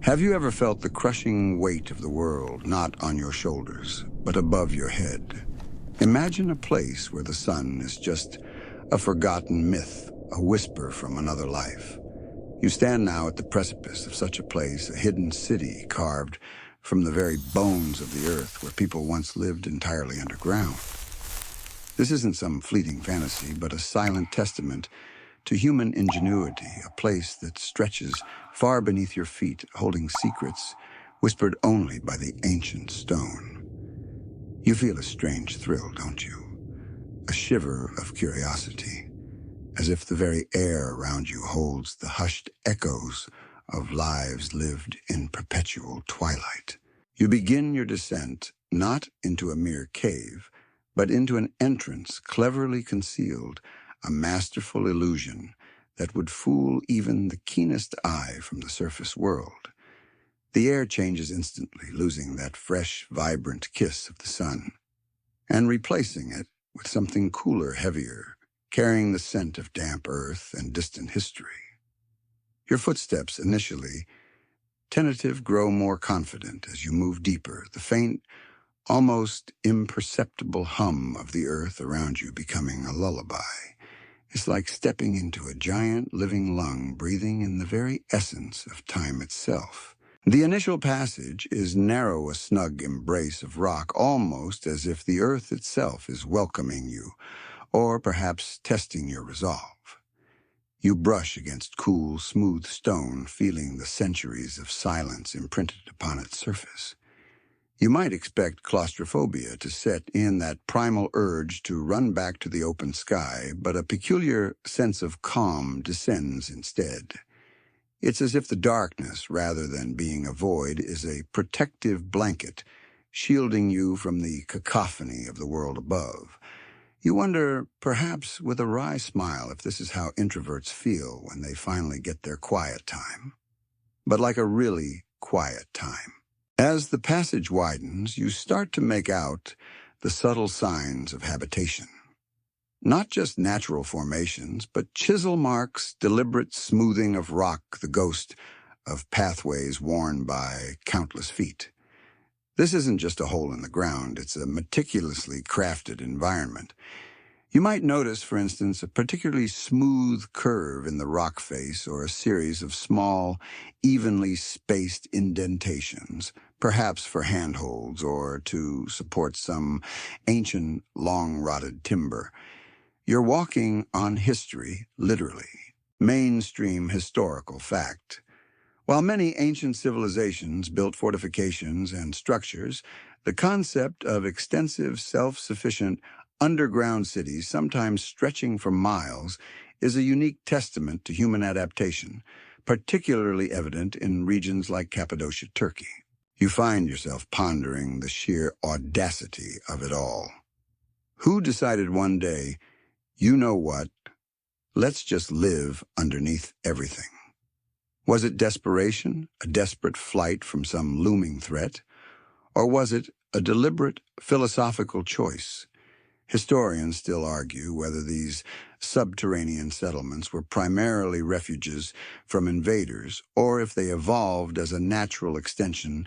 Have you ever felt the crushing weight of the world not on your shoulders, but above your head? Imagine a place where the sun is just a forgotten myth, a whisper from another life. You stand now at the precipice of such a place, a hidden city carved from the very bones of the earth where people once lived entirely underground. This isn't some fleeting fantasy, but a silent testament to human ingenuity, a place that stretches far beneath your feet, holding secrets whispered only by the ancient stone. You feel a strange thrill, don't you? A shiver of curiosity, as if the very air around you holds the hushed echoes of lives lived in perpetual twilight. You begin your descent not into a mere cave, but into an entrance cleverly concealed, a masterful illusion that would fool even the keenest eye from the surface world. The air changes instantly, losing that fresh, vibrant kiss of the sun, and replacing it with something cooler, heavier, carrying the scent of damp earth and distant history. Your footsteps, initially tentative, grow more confident as you move deeper, the faint, almost imperceptible hum of the earth around you becoming a lullaby. It's like stepping into a giant living lung, breathing in the very essence of time itself. The initial passage is narrow, a snug embrace of rock, almost as if the earth itself is welcoming you, or perhaps testing your resolve. You brush against cool, smooth stone, feeling the centuries of silence imprinted upon its surface. You might expect claustrophobia to set in, that primal urge to run back to the open sky, but a peculiar sense of calm descends instead. It's as if the darkness, rather than being a void, is a protective blanket, shielding you from the cacophony of the world above. You wonder, perhaps with a wry smile, if this is how introverts feel when they finally get their quiet time. But like a really quiet time. As the passage widens, you start to make out the subtle signs of habitation. Not just natural formations, but chisel marks, deliberate smoothing of rock, the ghost of pathways worn by countless feet. This isn't just a hole in the ground, it's a meticulously crafted environment. You might notice, for instance, a particularly smooth curve in the rock face or a series of small, evenly spaced indentations, perhaps for handholds or to support some ancient, long-rotted timber. You're walking on history, literally, mainstream historical fact. While many ancient civilizations built fortifications and structures, the concept of extensive, self-sufficient underground cities, sometimes stretching for miles, is a unique testament to human adaptation, particularly evident in regions like Cappadocia, Turkey. You find yourself pondering the sheer audacity of it all. Who decided one day, you know what, let's just live underneath everything? Was it desperation, a desperate flight from some looming threat? Or was it a deliberate philosophical choice? Historians still argue whether these subterranean settlements were primarily refuges from invaders or if they evolved as a natural extension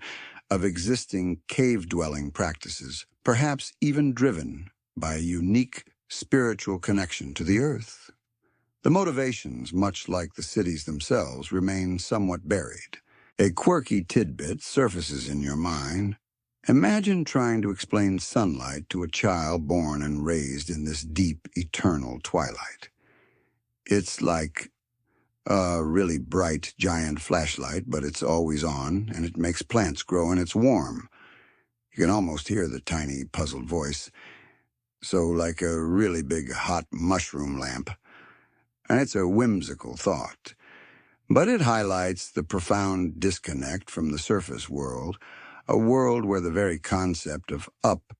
of existing cave-dwelling practices, perhaps even driven by a unique spiritual connection to the earth. The motivations, much like the cities themselves, remain somewhat buried. A quirky tidbit surfaces in your mind. Imagine trying to explain sunlight to a child born and raised in this deep, eternal twilight. It's like a really bright, giant flashlight, but it's always on, and it makes plants grow, and it's warm. You can almost hear the tiny, puzzled voice. So like a really big, hot mushroom lamp. And it's a whimsical thought. But it highlights the profound disconnect from the surface world, a world where the very concept of up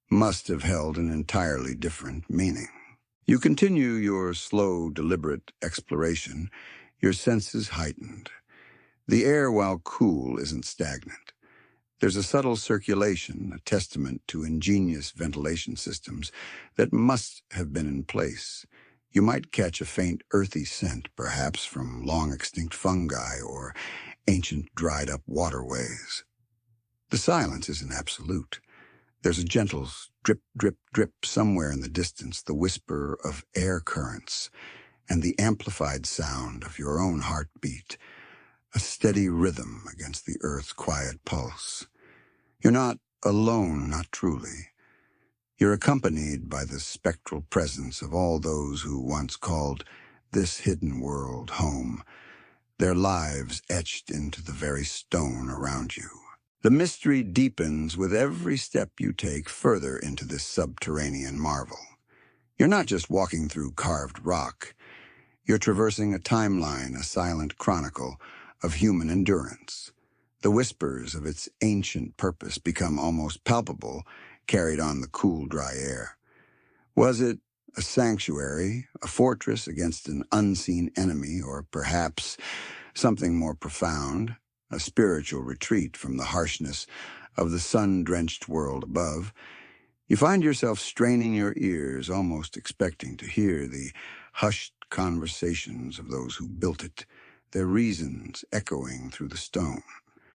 must have held an entirely different meaning. You continue your slow, deliberate exploration, your senses heightened. The air, while cool, isn't stagnant. There's a subtle circulation, a testament to ingenious ventilation systems that must have been in place. You might catch a faint earthy scent, perhaps from long-extinct fungi or ancient dried-up waterways. The silence isn't absolute. There's a gentle drip, drip, drip somewhere in the distance, the whisper of air currents, and the amplified sound of your own heartbeat, a steady rhythm against the earth's quiet pulse. You're not alone, not truly. You're accompanied by the spectral presence of all those who once called this hidden world home, their lives etched into the very stone around you. The mystery deepens with every step you take further into this subterranean marvel. You're not just walking through carved rock. You're traversing a timeline, a silent chronicle of human endurance. The whispers of its ancient purpose become almost palpable, carried on the cool, dry air. Was it a sanctuary, a fortress against an unseen enemy, or perhaps something more profound, a spiritual retreat from the harshness of the sun-drenched world above? You find yourself straining your ears, almost expecting to hear the hushed conversations of those who built it, their reasons echoing through the stone.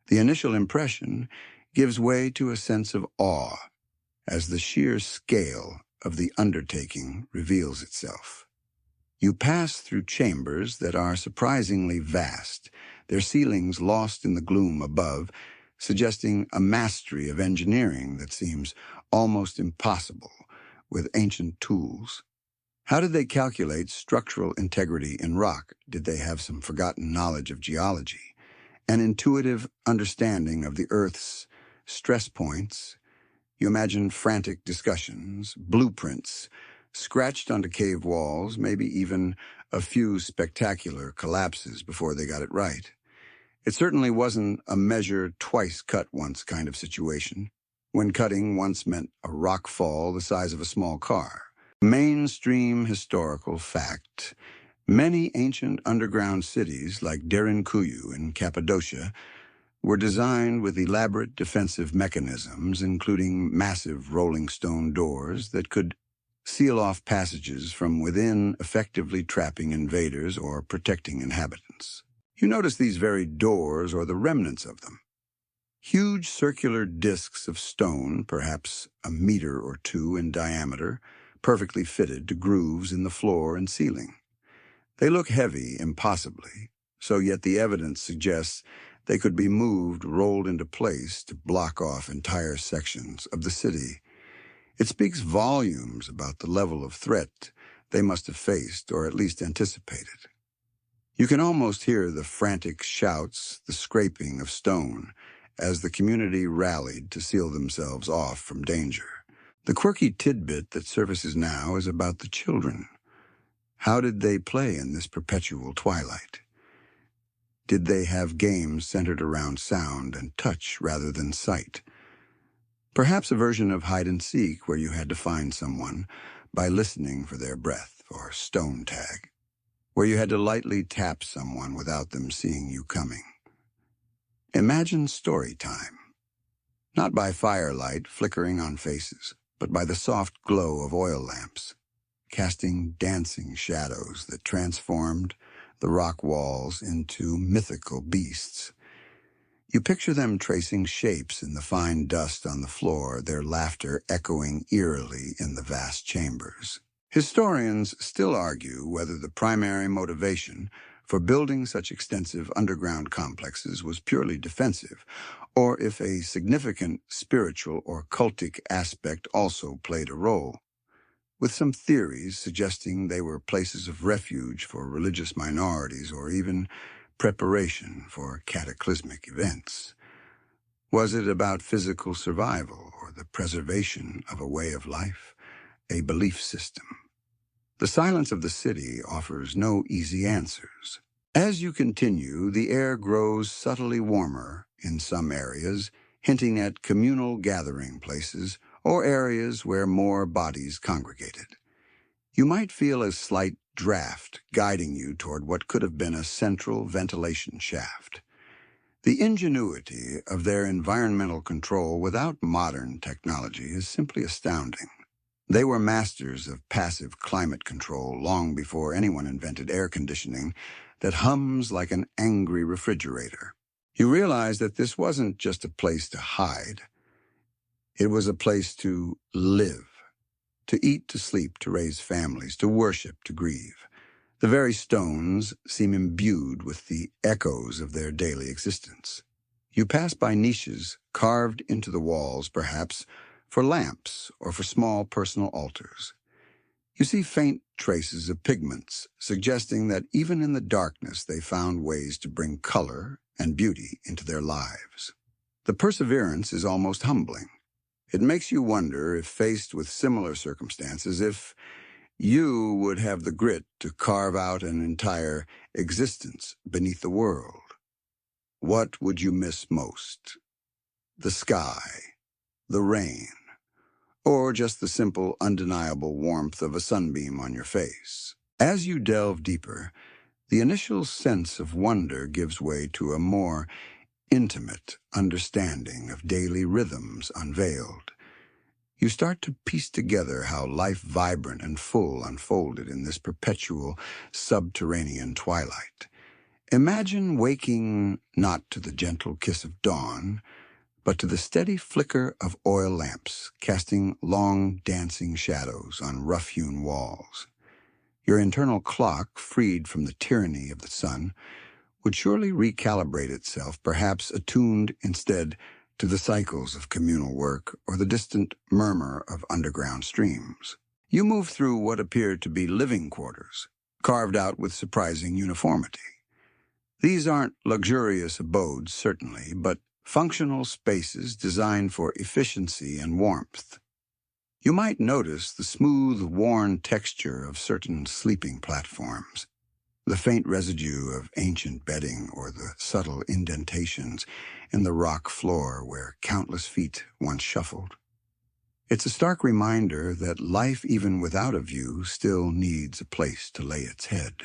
The initial impression gives way to a sense of awe as the sheer scale of the undertaking reveals itself. You pass through chambers that are surprisingly vast, their ceilings lost in the gloom above, suggesting a mastery of engineering that seems almost impossible with ancient tools. How did they calculate structural integrity in rock? Did they have some forgotten knowledge of geology, an intuitive understanding of the Earth's stress points? You imagine frantic discussions, blueprints, scratched onto cave walls, maybe even a few spectacular collapses before they got it right. It certainly wasn't a measure twice cut once kind of situation, when cutting once meant a rock fall the size of a small car. Mainstream historical fact. Many ancient underground cities, like Derinkuyu in Cappadocia, were designed with elaborate defensive mechanisms, including massive rolling stone doors that could seal off passages from within, effectively trapping invaders or protecting inhabitants. You notice these very doors, or the remnants of them. Huge circular discs of stone, perhaps a meter or two in diameter, perfectly fitted to grooves in the floor and ceiling. They look heavy, impossibly, so yet the evidence suggests they could be moved, rolled into place to block off entire sections of the city. It speaks volumes about the level of threat they must have faced, or at least anticipated. You can almost hear the frantic shouts, the scraping of stone, as the community rallied to seal themselves off from danger. The quirky tidbit that surfaces now is about the children. How did they play in this perpetual twilight? Did they have games centered around sound and touch rather than sight? Perhaps a version of hide-and-seek where you had to find someone by listening for their breath, or stone tag, where you had to lightly tap someone without them seeing you coming. Imagine story time, not by firelight flickering on faces, but by the soft glow of oil lamps, casting dancing shadows that transformed the rock walls into mythical beasts. You picture them tracing shapes in the fine dust on the floor, their laughter echoing eerily in the vast chambers. Historians still argue whether the primary motivation for building such extensive underground complexes was purely defensive, or if a significant spiritual or cultic aspect also played a role, with some theories suggesting they were places of refuge for religious minorities or even preparation for cataclysmic events. Was it about physical survival or the preservation of a way of life, a belief system? The silence of the city offers no easy answers. As you continue, the air grows subtly warmer in some areas, hinting at communal gathering places or areas where more bodies congregated. You might feel a slight draft guiding you toward what could have been a central ventilation shaft. The ingenuity of their environmental control without modern technology is simply astounding. They were masters of passive climate control long before anyone invented air conditioning that hums like an angry refrigerator. You realize that this wasn't just a place to hide. It was a place to live, to eat, to sleep, to raise families, to worship, to grieve. The very stones seem imbued with the echoes of their daily existence. You pass by niches carved into the walls, perhaps for lamps or for small personal altars. You see faint traces of pigments, suggesting that even in the darkness they found ways to bring color and beauty into their lives. The perseverance is almost humbling. It makes you wonder if faced with similar circumstances, if you would have the grit to carve out an entire existence beneath the world. What would you miss most? The sky, the rain, or just the simple, undeniable warmth of a sunbeam on your face? As you delve deeper, the initial sense of wonder gives way to a more intimate understanding of daily rhythms unveiled. You start to piece together how life vibrant and full unfolded in this perpetual subterranean twilight. Imagine waking not to the gentle kiss of dawn, but to the steady flicker of oil lamps casting long dancing shadows on rough-hewn walls. Your internal clock, freed from the tyranny of the sun, would surely recalibrate itself, perhaps attuned instead to the cycles of communal work or the distant murmur of underground streams. You move through what appear to be living quarters, carved out with surprising uniformity. These aren't luxurious abodes, certainly, but functional spaces designed for efficiency and warmth. You might notice the smooth, worn texture of certain sleeping platforms, the faint residue of ancient bedding or the subtle indentations in the rock floor where countless feet once shuffled. It's a stark reminder that life, even without a view, still needs a place to lay its head.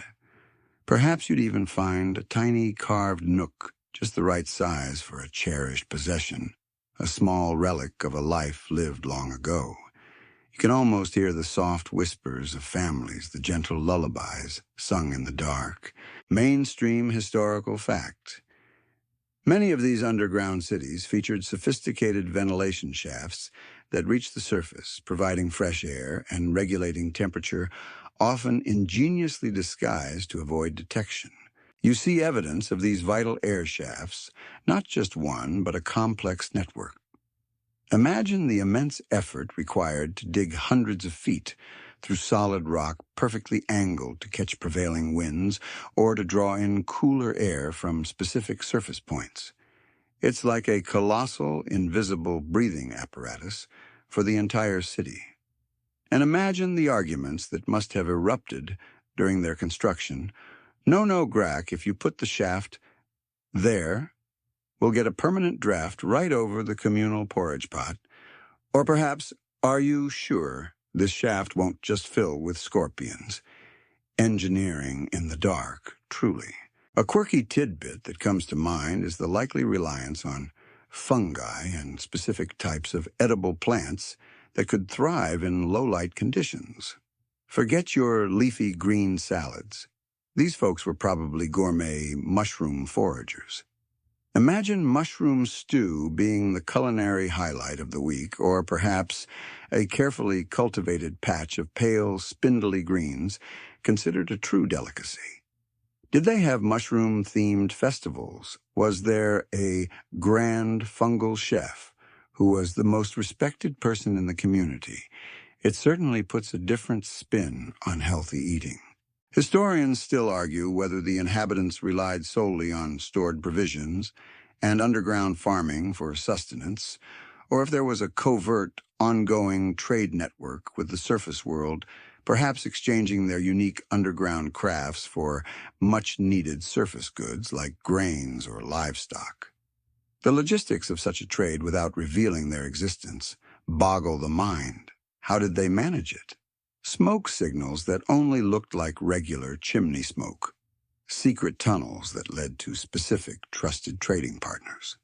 Perhaps you'd even find a tiny carved nook just the right size for a cherished possession, a small relic of a life lived long ago. You can almost hear the soft whispers of families, the gentle lullabies sung in the dark. Mainstream historical fact. Many of these underground cities featured sophisticated ventilation shafts that reached the surface, providing fresh air and regulating temperature, often ingeniously disguised to avoid detection. You see evidence of these vital air shafts, not just one, but a complex network. Imagine the immense effort required to dig hundreds of feet through solid rock perfectly angled to catch prevailing winds or to draw in cooler air from specific surface points. It's like a colossal, invisible breathing apparatus for the entire city. And imagine the arguments that must have erupted during their construction. No, Grack, if you put the shaft there, we'll get a permanent draft right over the communal porridge pot. Or perhaps, are you sure this shaft won't just fill with scorpions? Engineering in the dark, truly. A quirky tidbit that comes to mind is the likely reliance on fungi and specific types of edible plants that could thrive in low-light conditions. Forget your leafy green salads. These folks were probably gourmet mushroom foragers. Imagine mushroom stew being the culinary highlight of the week, or perhaps a carefully cultivated patch of pale, spindly greens considered a true delicacy. Did they have mushroom-themed festivals? Was there a grand fungal chef who was the most respected person in the community? It certainly puts a different spin on healthy eating. Historians still argue whether the inhabitants relied solely on stored provisions and underground farming for sustenance, or if there was a covert, ongoing trade network with the surface world, perhaps exchanging their unique underground crafts for much-needed surface goods like grains or livestock. The logistics of such a trade without revealing their existence boggle the mind. How did they manage it? Smoke signals that only looked like regular chimney smoke. Secret tunnels that led to specific, trusted trading partners.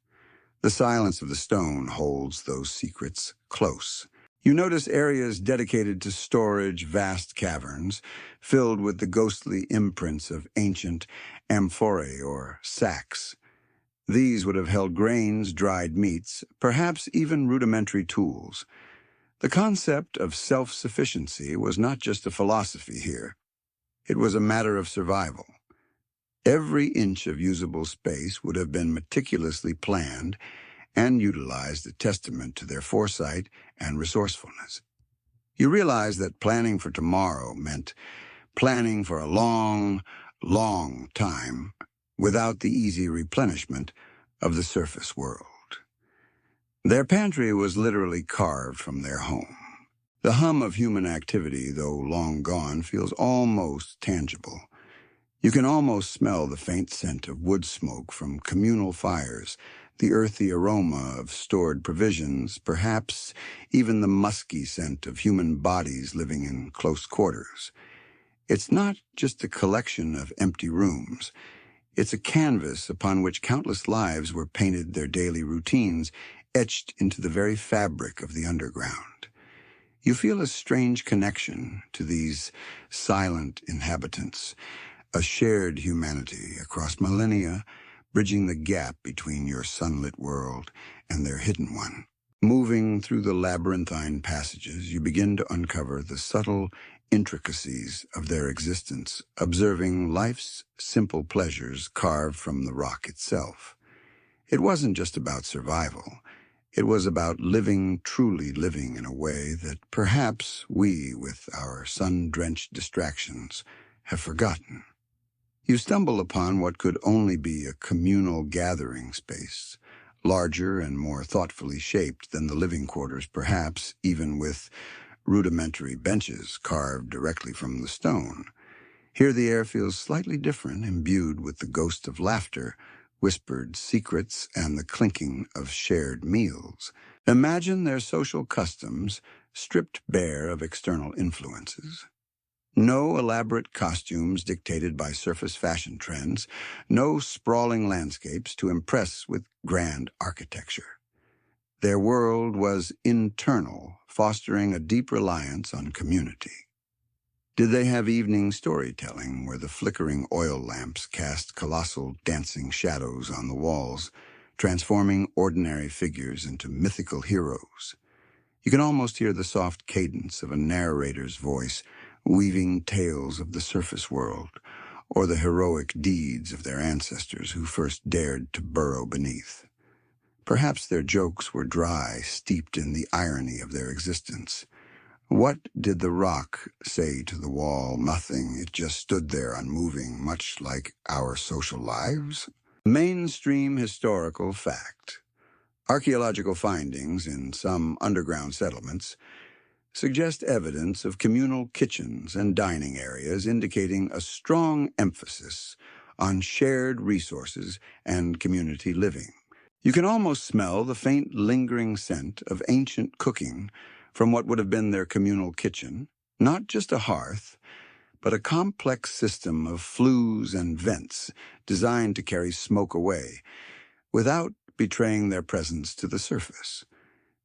The silence of the stone holds those secrets close. You notice areas dedicated to storage, vast caverns, filled with the ghostly imprints of ancient amphorae or sacks. These would have held grains, dried meats, perhaps even rudimentary tools. The concept of self-sufficiency was not just a philosophy here. It was a matter of survival. Every inch of usable space would have been meticulously planned and utilized, a testament to their foresight and resourcefulness. You realize that planning for tomorrow meant planning for a long, long time without the easy replenishment of the surface world. Their pantry was literally carved from their home. The hum of human activity, though long gone, feels almost tangible. You can almost smell the faint scent of wood smoke from communal fires, the earthy aroma of stored provisions, perhaps even the musky scent of human bodies living in close quarters. It's not just a collection of empty rooms. It's a canvas upon which countless lives were painted, their daily routines etched into the very fabric of the underground. You feel a strange connection to these silent inhabitants, a shared humanity across millennia, bridging the gap between your sunlit world and their hidden one. Moving through the labyrinthine passages, you begin to uncover the subtle intricacies of their existence, observing life's simple pleasures carved from the rock itself. It wasn't just about survival. It was about living, truly living in a way that perhaps we, with our sun-drenched distractions, have forgotten. You stumble upon what could only be a communal gathering space, larger and more thoughtfully shaped than the living quarters, perhaps even with rudimentary benches carved directly from the stone. Here the air feels slightly different, imbued with the ghost of laughter, whispered secrets, and the clinking of shared meals. Imagine their social customs stripped bare of external influences. No elaborate costumes dictated by surface fashion trends, no sprawling landscapes to impress with grand architecture. Their world was internal, fostering a deep reliance on community. Did they have evening storytelling where the flickering oil lamps cast colossal dancing shadows on the walls, transforming ordinary figures into mythical heroes? You can almost hear the soft cadence of a narrator's voice, weaving tales of the surface world, or the heroic deeds of their ancestors who first dared to burrow beneath. Perhaps their jokes were dry, steeped in the irony of their existence. What did the rock say to the wall? Nothing. It just stood there unmoving, much like our social lives. Mainstream historical fact. Archaeological findings in some underground settlements suggest evidence of communal kitchens and dining areas, indicating a strong emphasis on shared resources and community living. You can almost smell the faint lingering scent of ancient cooking from what would have been their communal kitchen, not just a hearth, but a complex system of flues and vents designed to carry smoke away without betraying their presence to the surface.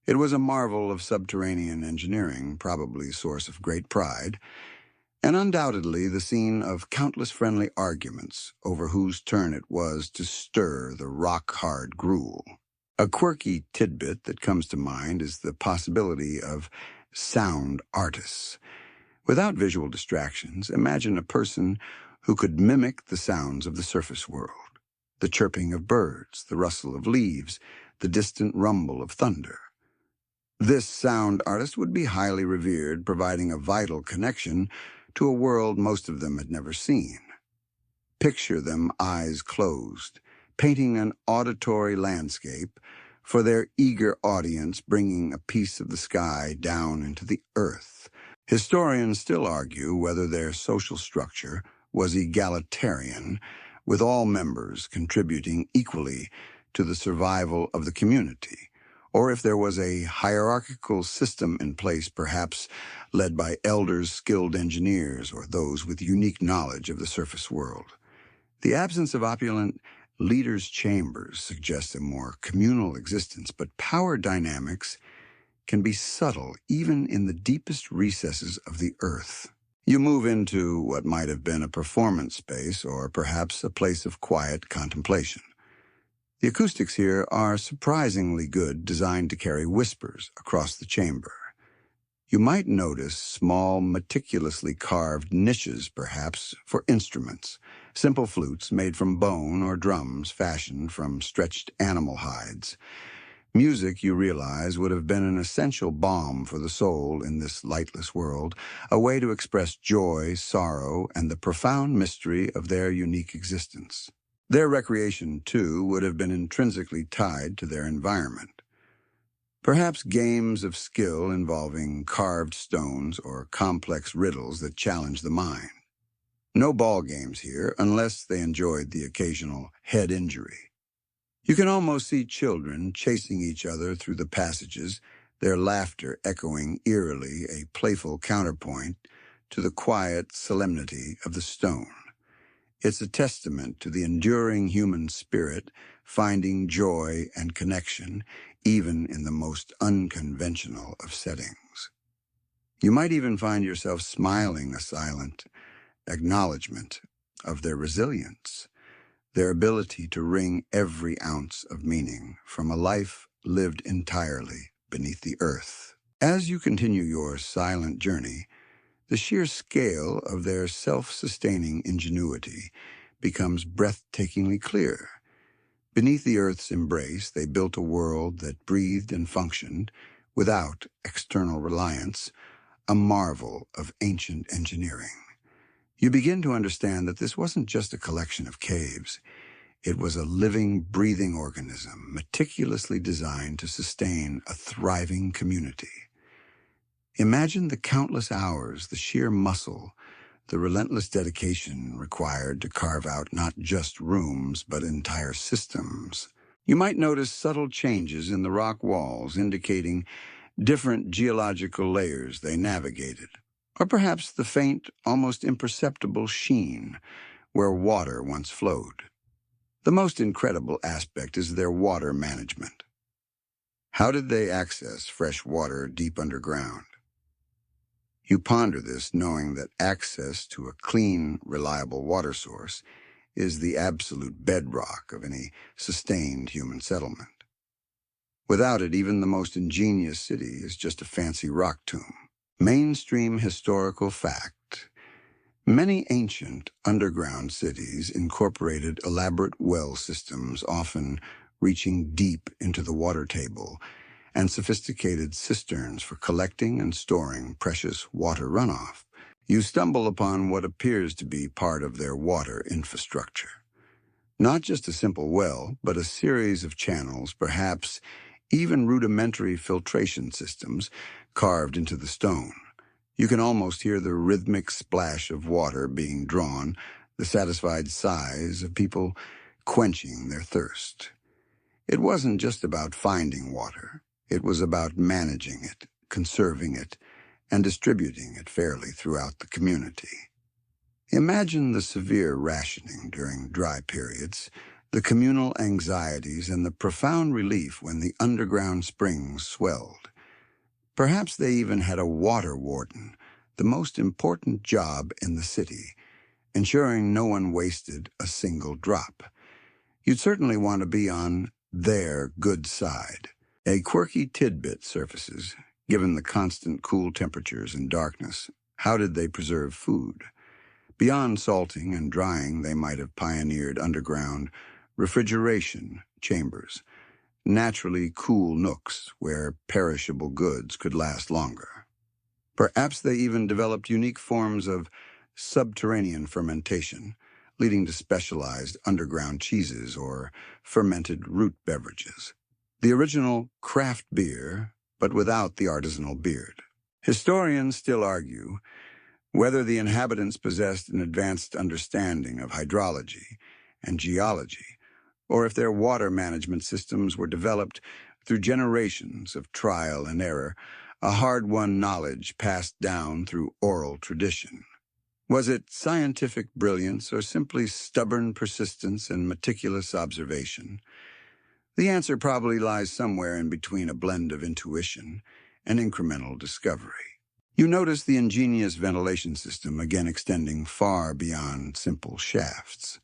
It was a marvel of subterranean engineering, probably a source of great pride, and undoubtedly the scene of countless friendly arguments over whose turn it was to stir the rock-hard gruel. A quirky tidbit that comes to mind is the possibility of sound artists. Without visual distractions, imagine a person who could mimic the sounds of the surface world, the chirping of birds, the rustle of leaves, the distant rumble of thunder. This sound artist would be highly revered, providing a vital connection to a world most of them had never seen. Picture them eyes closed, painting an auditory landscape for their eager audience, bringing a piece of the sky down into the earth. Historians still argue whether their social structure was egalitarian, with all members contributing equally to the survival of the community, or if there was a hierarchical system in place, perhaps led by elders, skilled engineers, or those with unique knowledge of the surface world. The absence of opulent leaders' chambers suggests a more communal existence, but power dynamics can be subtle even in the deepest recesses of the earth. You move into what might have been a performance space or perhaps a place of quiet contemplation. The acoustics here are surprisingly good, designed to carry whispers across the chamber. You might notice small, meticulously carved niches, perhaps, for instruments, simple flutes made from bone or drums fashioned from stretched animal hides. Music, you realize, would have been an essential balm for the soul in this lightless world, a way to express joy, sorrow, and the profound mystery of their unique existence. Their recreation, too, would have been intrinsically tied to their environment. Perhaps games of skill involving carved stones or complex riddles that challenge the mind. No ball games here, unless they enjoyed the occasional head injury. You can almost see children chasing each other through the passages, their laughter echoing eerily, a playful counterpoint to the quiet solemnity of the stone. It's a testament to the enduring human spirit, finding joy and connection, even in the most unconventional of settings. You might even find yourself smiling a silent acknowledgement of their resilience, their ability to wring every ounce of meaning from a life lived entirely beneath the earth. As you continue your silent journey, the sheer scale of their self-sustaining ingenuity becomes breathtakingly clear. Beneath the earth's embrace, they built a world that breathed and functioned without external reliance, a marvel of ancient engineering. You begin to understand that this wasn't just a collection of caves. It was a living, breathing organism, meticulously designed to sustain a thriving community. Imagine the countless hours, the sheer muscle, the relentless dedication required to carve out not just rooms, but entire systems. You might notice subtle changes in the rock walls, indicating different geological layers they navigated, or perhaps the faint, almost imperceptible sheen where water once flowed. The most incredible aspect is their water management. How did they access fresh water deep underground? You ponder this, knowing that access to a clean, reliable water source is the absolute bedrock of any sustained human settlement. Without it, even the most ingenious city is just a fancy rock tomb. Mainstream historical fact: many ancient underground cities incorporated elaborate well systems, often reaching deep into the water table, and sophisticated cisterns for collecting and storing precious water runoff. You stumble upon what appears to be part of their water infrastructure. Not just a simple well, but a series of channels, perhaps even rudimentary filtration systems carved into the stone. You can almost hear the rhythmic splash of water being drawn, the satisfied sighs of people quenching their thirst. It wasn't just about finding water. It was about managing it, conserving it, and distributing it fairly throughout the community. Imagine the severe rationing during dry periods, the communal anxieties, and the profound relief when the underground springs swelled. Perhaps they even had a water warden, the most important job in the city, ensuring no one wasted a single drop. You'd certainly want to be on their good side. A quirky tidbit surfaces, given the constant cool temperatures and darkness. How did they preserve food? Beyond salting and drying, they might have pioneered underground refrigeration chambers, naturally cool nooks where perishable goods could last longer. Perhaps they even developed unique forms of subterranean fermentation, leading to specialized underground cheeses or fermented root beverages. The original craft beer, but without the artisanal beard. Historians still argue whether the inhabitants possessed an advanced understanding of hydrology and geology, or if their water management systems were developed through generations of trial and error, a hard-won knowledge passed down through oral tradition. Was it scientific brilliance or simply stubborn persistence and meticulous observation? The answer probably lies somewhere in between, a blend of intuition and incremental discovery. You notice the ingenious ventilation system again extending far beyond simple shafts.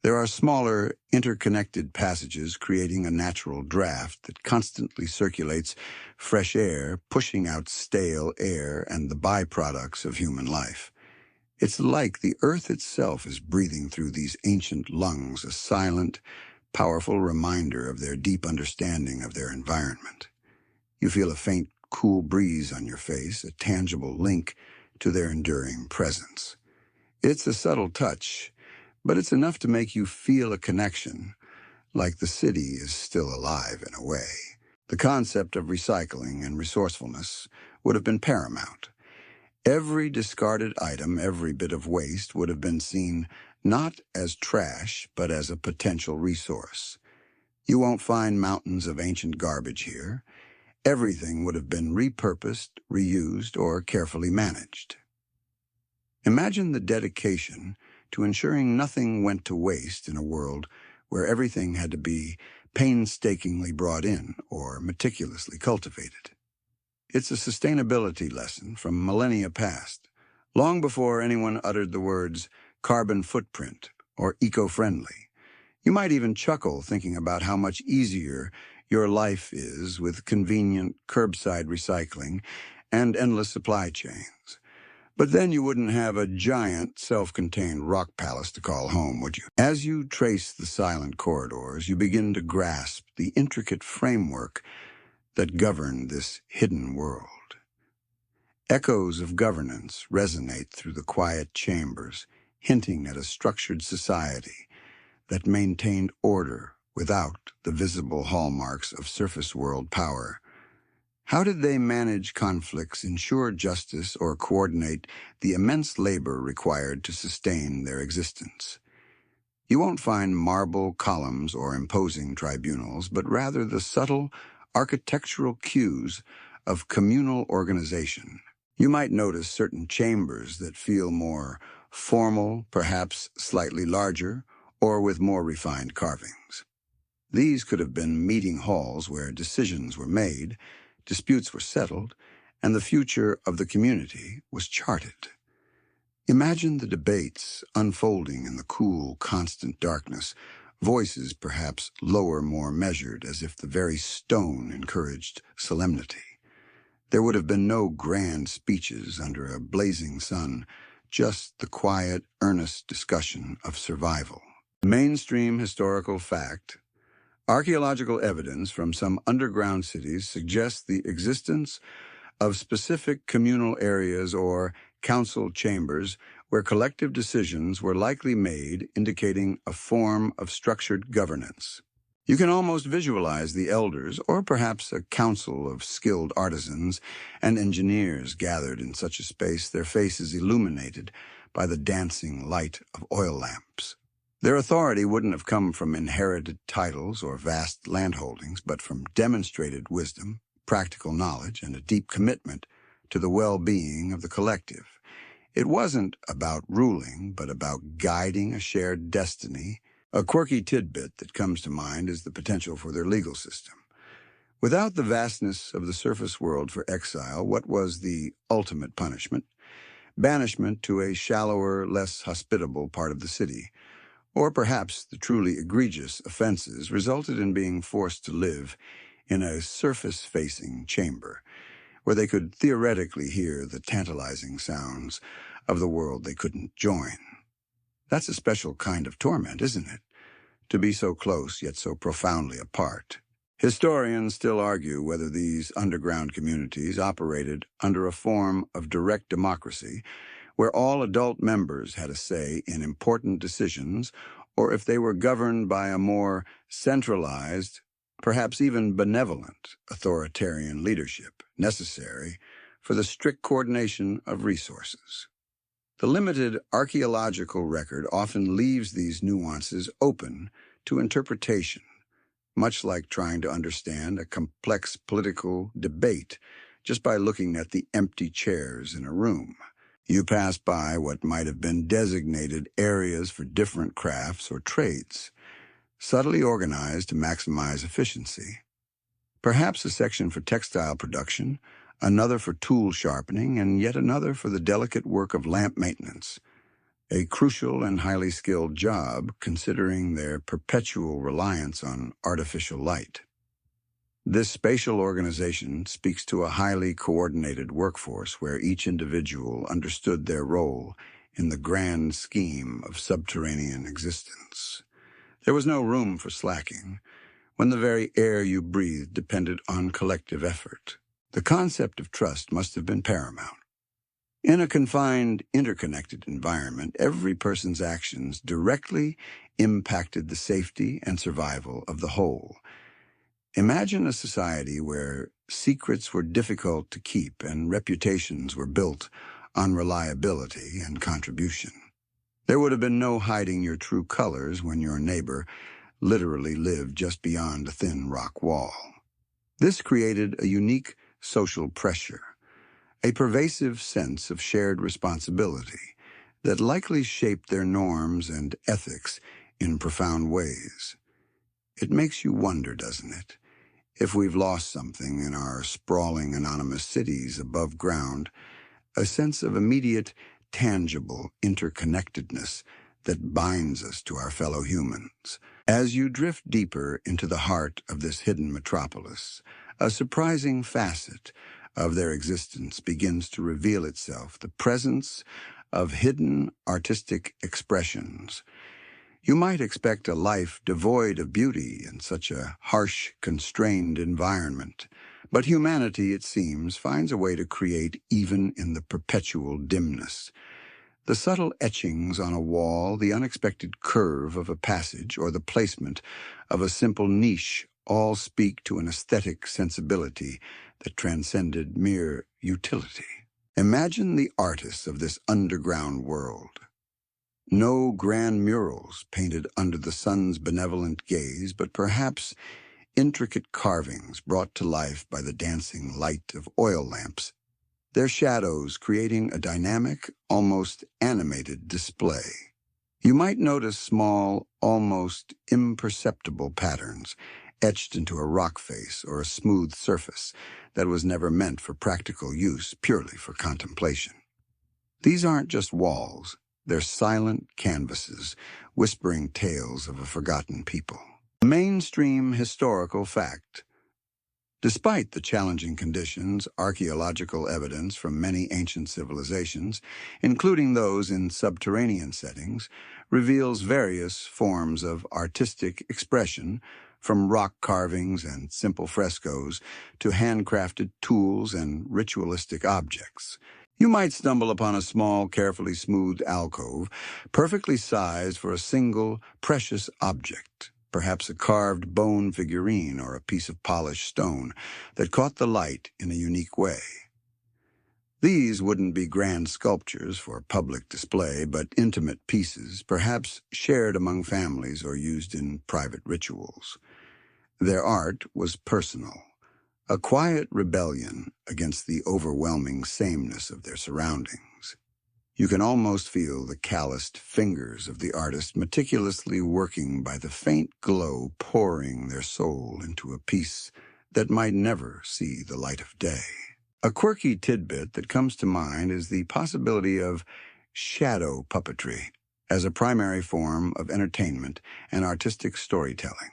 There are smaller, interconnected passages creating a natural draft that constantly circulates fresh air, pushing out stale air and the byproducts of human life. It's like the earth itself is breathing through these ancient lungs, a silent, powerful reminder of their deep understanding of their environment. You feel a faint, cool breeze on your face, a tangible link to their enduring presence. It's a subtle touch, but it's enough to make you feel a connection, like the city is still alive in a way. The concept of recycling and resourcefulness would have been paramount. Every discarded item, every bit of waste would have been seen not as trash, but as a potential resource. You won't find mountains of ancient garbage here. Everything would have been repurposed, reused, or carefully managed. Imagine the dedication to ensuring nothing went to waste in a world where everything had to be painstakingly brought in or meticulously cultivated. It's a sustainability lesson from millennia past, long before anyone uttered the words carbon footprint or eco-friendly. You might even chuckle thinking about how much easier your life is with convenient curbside recycling and endless supply chains. But then you wouldn't have a giant, self-contained rock palace to call home, would you? As you trace the silent corridors, you begin to grasp the intricate framework that govern this hidden world. Echoes of governance resonate through the quiet chambers, hinting at a structured society that maintained order without the visible hallmarks of surface world power. How did they manage conflicts, ensure justice, or coordinate the immense labor required to sustain their existence? You won't find marble columns or imposing tribunals, but rather the subtle architectural cues of communal organization. You might notice certain chambers that feel more formal, perhaps slightly larger, or with more refined carvings. These could have been meeting halls where decisions were made, disputes were settled, and the future of the community was charted. Imagine the debates unfolding in the cool, constant darkness, voices perhaps lower, more measured, as if the very stone encouraged solemnity. There would have been no grand speeches under a blazing sun, just the quiet, earnest discussion of survival. Mainstream historical fact: archaeological evidence from some underground cities suggests the existence of specific communal areas or council chambers where collective decisions were likely made, indicating a form of structured governance. You can almost visualize the elders, or perhaps a council of skilled artisans and engineers gathered in such a space, their faces illuminated by the dancing light of oil lamps. Their authority wouldn't have come from inherited titles or vast landholdings, but from demonstrated wisdom, practical knowledge, and a deep commitment to the well-being of the collective. It wasn't about ruling, but about guiding a shared destiny. A quirky tidbit that comes to mind is the potential for their legal system. Without the vastness of the surface world for exile, what was the ultimate punishment? Banishment to a shallower, less hospitable part of the city. Or perhaps the truly egregious offenses resulted in being forced to live in a surface-facing chamber, where they could theoretically hear the tantalizing sounds of the world they couldn't join. That's a special kind of torment, isn't it? To be so close, yet so profoundly apart. Historians still argue whether these underground communities operated under a form of direct democracy, where all adult members had a say in important decisions, or if they were governed by a more centralized, perhaps even benevolent, authoritarian leadership necessary for the strict coordination of resources. The limited archaeological record often leaves these nuances open to interpretation, much like trying to understand a complex political debate just by looking at the empty chairs in a room. You pass by what might have been designated areas for different crafts or trades, subtly organized to maximize efficiency. Perhaps a section for textile production, another for tool sharpening, and yet another for the delicate work of lamp maintenance. a crucial and highly skilled job considering their perpetual reliance on artificial light. This spatial organization speaks to a highly coordinated workforce where each individual understood their role in the grand scheme of subterranean existence. There was no room for slacking, when the very air you breathed depended on collective effort. The concept of trust must have been paramount. In a confined, interconnected environment, every person's actions directly impacted the safety and survival of the whole. Imagine a society where secrets were difficult to keep and reputations were built on reliability and contribution. There would have been no hiding your true colors when your neighbor literally lived just beyond a thin rock wall. This created a unique social pressure, a pervasive sense of shared responsibility that likely shaped their norms and ethics in profound ways. It makes you wonder, doesn't it, if we've lost something in our sprawling anonymous cities above ground, a sense of immediate, tangible interconnectedness that binds us to our fellow humans. As you drift deeper into the heart of this hidden metropolis, a surprising facet of their existence begins to reveal itself, the presence of hidden artistic expressions. You might expect a life devoid of beauty in such a harsh, constrained environment, but humanity, it seems, finds a way to create even in the perpetual dimness. The subtle etchings on a wall, the unexpected curve of a passage, or the placement of a simple niche all speak to an aesthetic sensibility that transcended mere utility. Imagine the artists of this underground world. No grand murals painted under the sun's benevolent gaze, but perhaps intricate carvings brought to life by the dancing light of oil lamps, their shadows creating a dynamic, almost animated display. You might notice small, almost imperceptible patterns etched into a rock face or a smooth surface that was never meant for practical use, purely for contemplation. These aren't just walls. They're silent canvases, whispering tales of a forgotten people. A mainstream historical fact. Despite the challenging conditions, archaeological evidence from many ancient civilizations, including those in subterranean settings, reveals various forms of artistic expression, from rock carvings and simple frescoes to handcrafted tools and ritualistic objects. You might stumble upon a small, carefully smoothed alcove, perfectly sized for a single, precious object, perhaps a carved bone figurine or a piece of polished stone that caught the light in a unique way. These wouldn't be grand sculptures for public display, but intimate pieces, perhaps shared among families or used in private rituals. Their art was personal, a quiet rebellion against the overwhelming sameness of their surroundings. You can almost feel the calloused fingers of the artist meticulously working by the faint glow pouring their soul into a piece that might never see the light of day. A quirky tidbit that comes to mind is the possibility of shadow puppetry as a primary form of entertainment and artistic storytelling.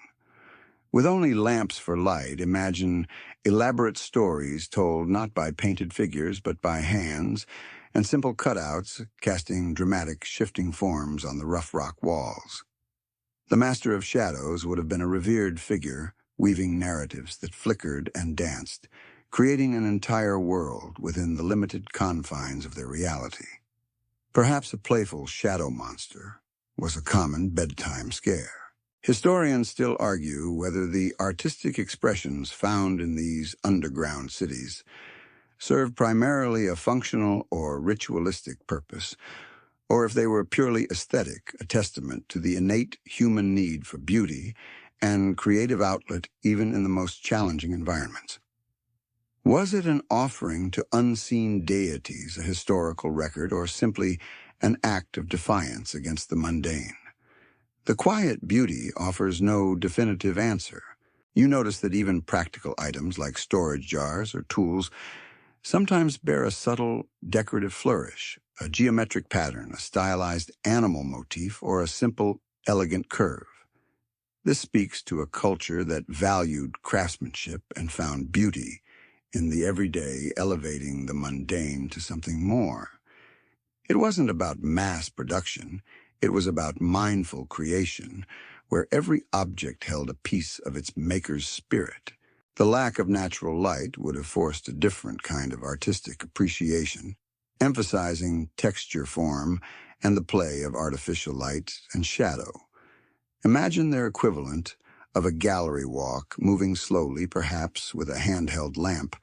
With only lamps for light, imagine elaborate stories told not by painted figures but by hands, and simple cutouts casting dramatic, shifting forms on the rough rock walls. The master of shadows would have been a revered figure, weaving narratives that flickered and danced, creating an entire world within the limited confines of their reality. Perhaps a playful shadow monster was a common bedtime scare. Historians still argue whether the artistic expressions found in these underground cities served primarily a functional or ritualistic purpose, or if they were purely aesthetic, a testament to the innate human need for beauty and creative outlet even in the most challenging environments. Was it an offering to unseen deities, a historical record, or simply an act of defiance against the mundane? The quiet beauty offers no definitive answer. You notice that even practical items like storage jars or tools sometimes bear a subtle decorative flourish, a geometric pattern, a stylized animal motif, or a simple, elegant curve. This speaks to a culture that valued craftsmanship and found beauty in the everyday, elevating the mundane to something more. It wasn't about mass production, it was about mindful creation, where every object held a piece of its maker's spirit. The lack of natural light would have forced a different kind of artistic appreciation, emphasizing texture, form, and the play of artificial light and shadow. Imagine their equivalent of a gallery walk, moving slowly, perhaps with a handheld lamp,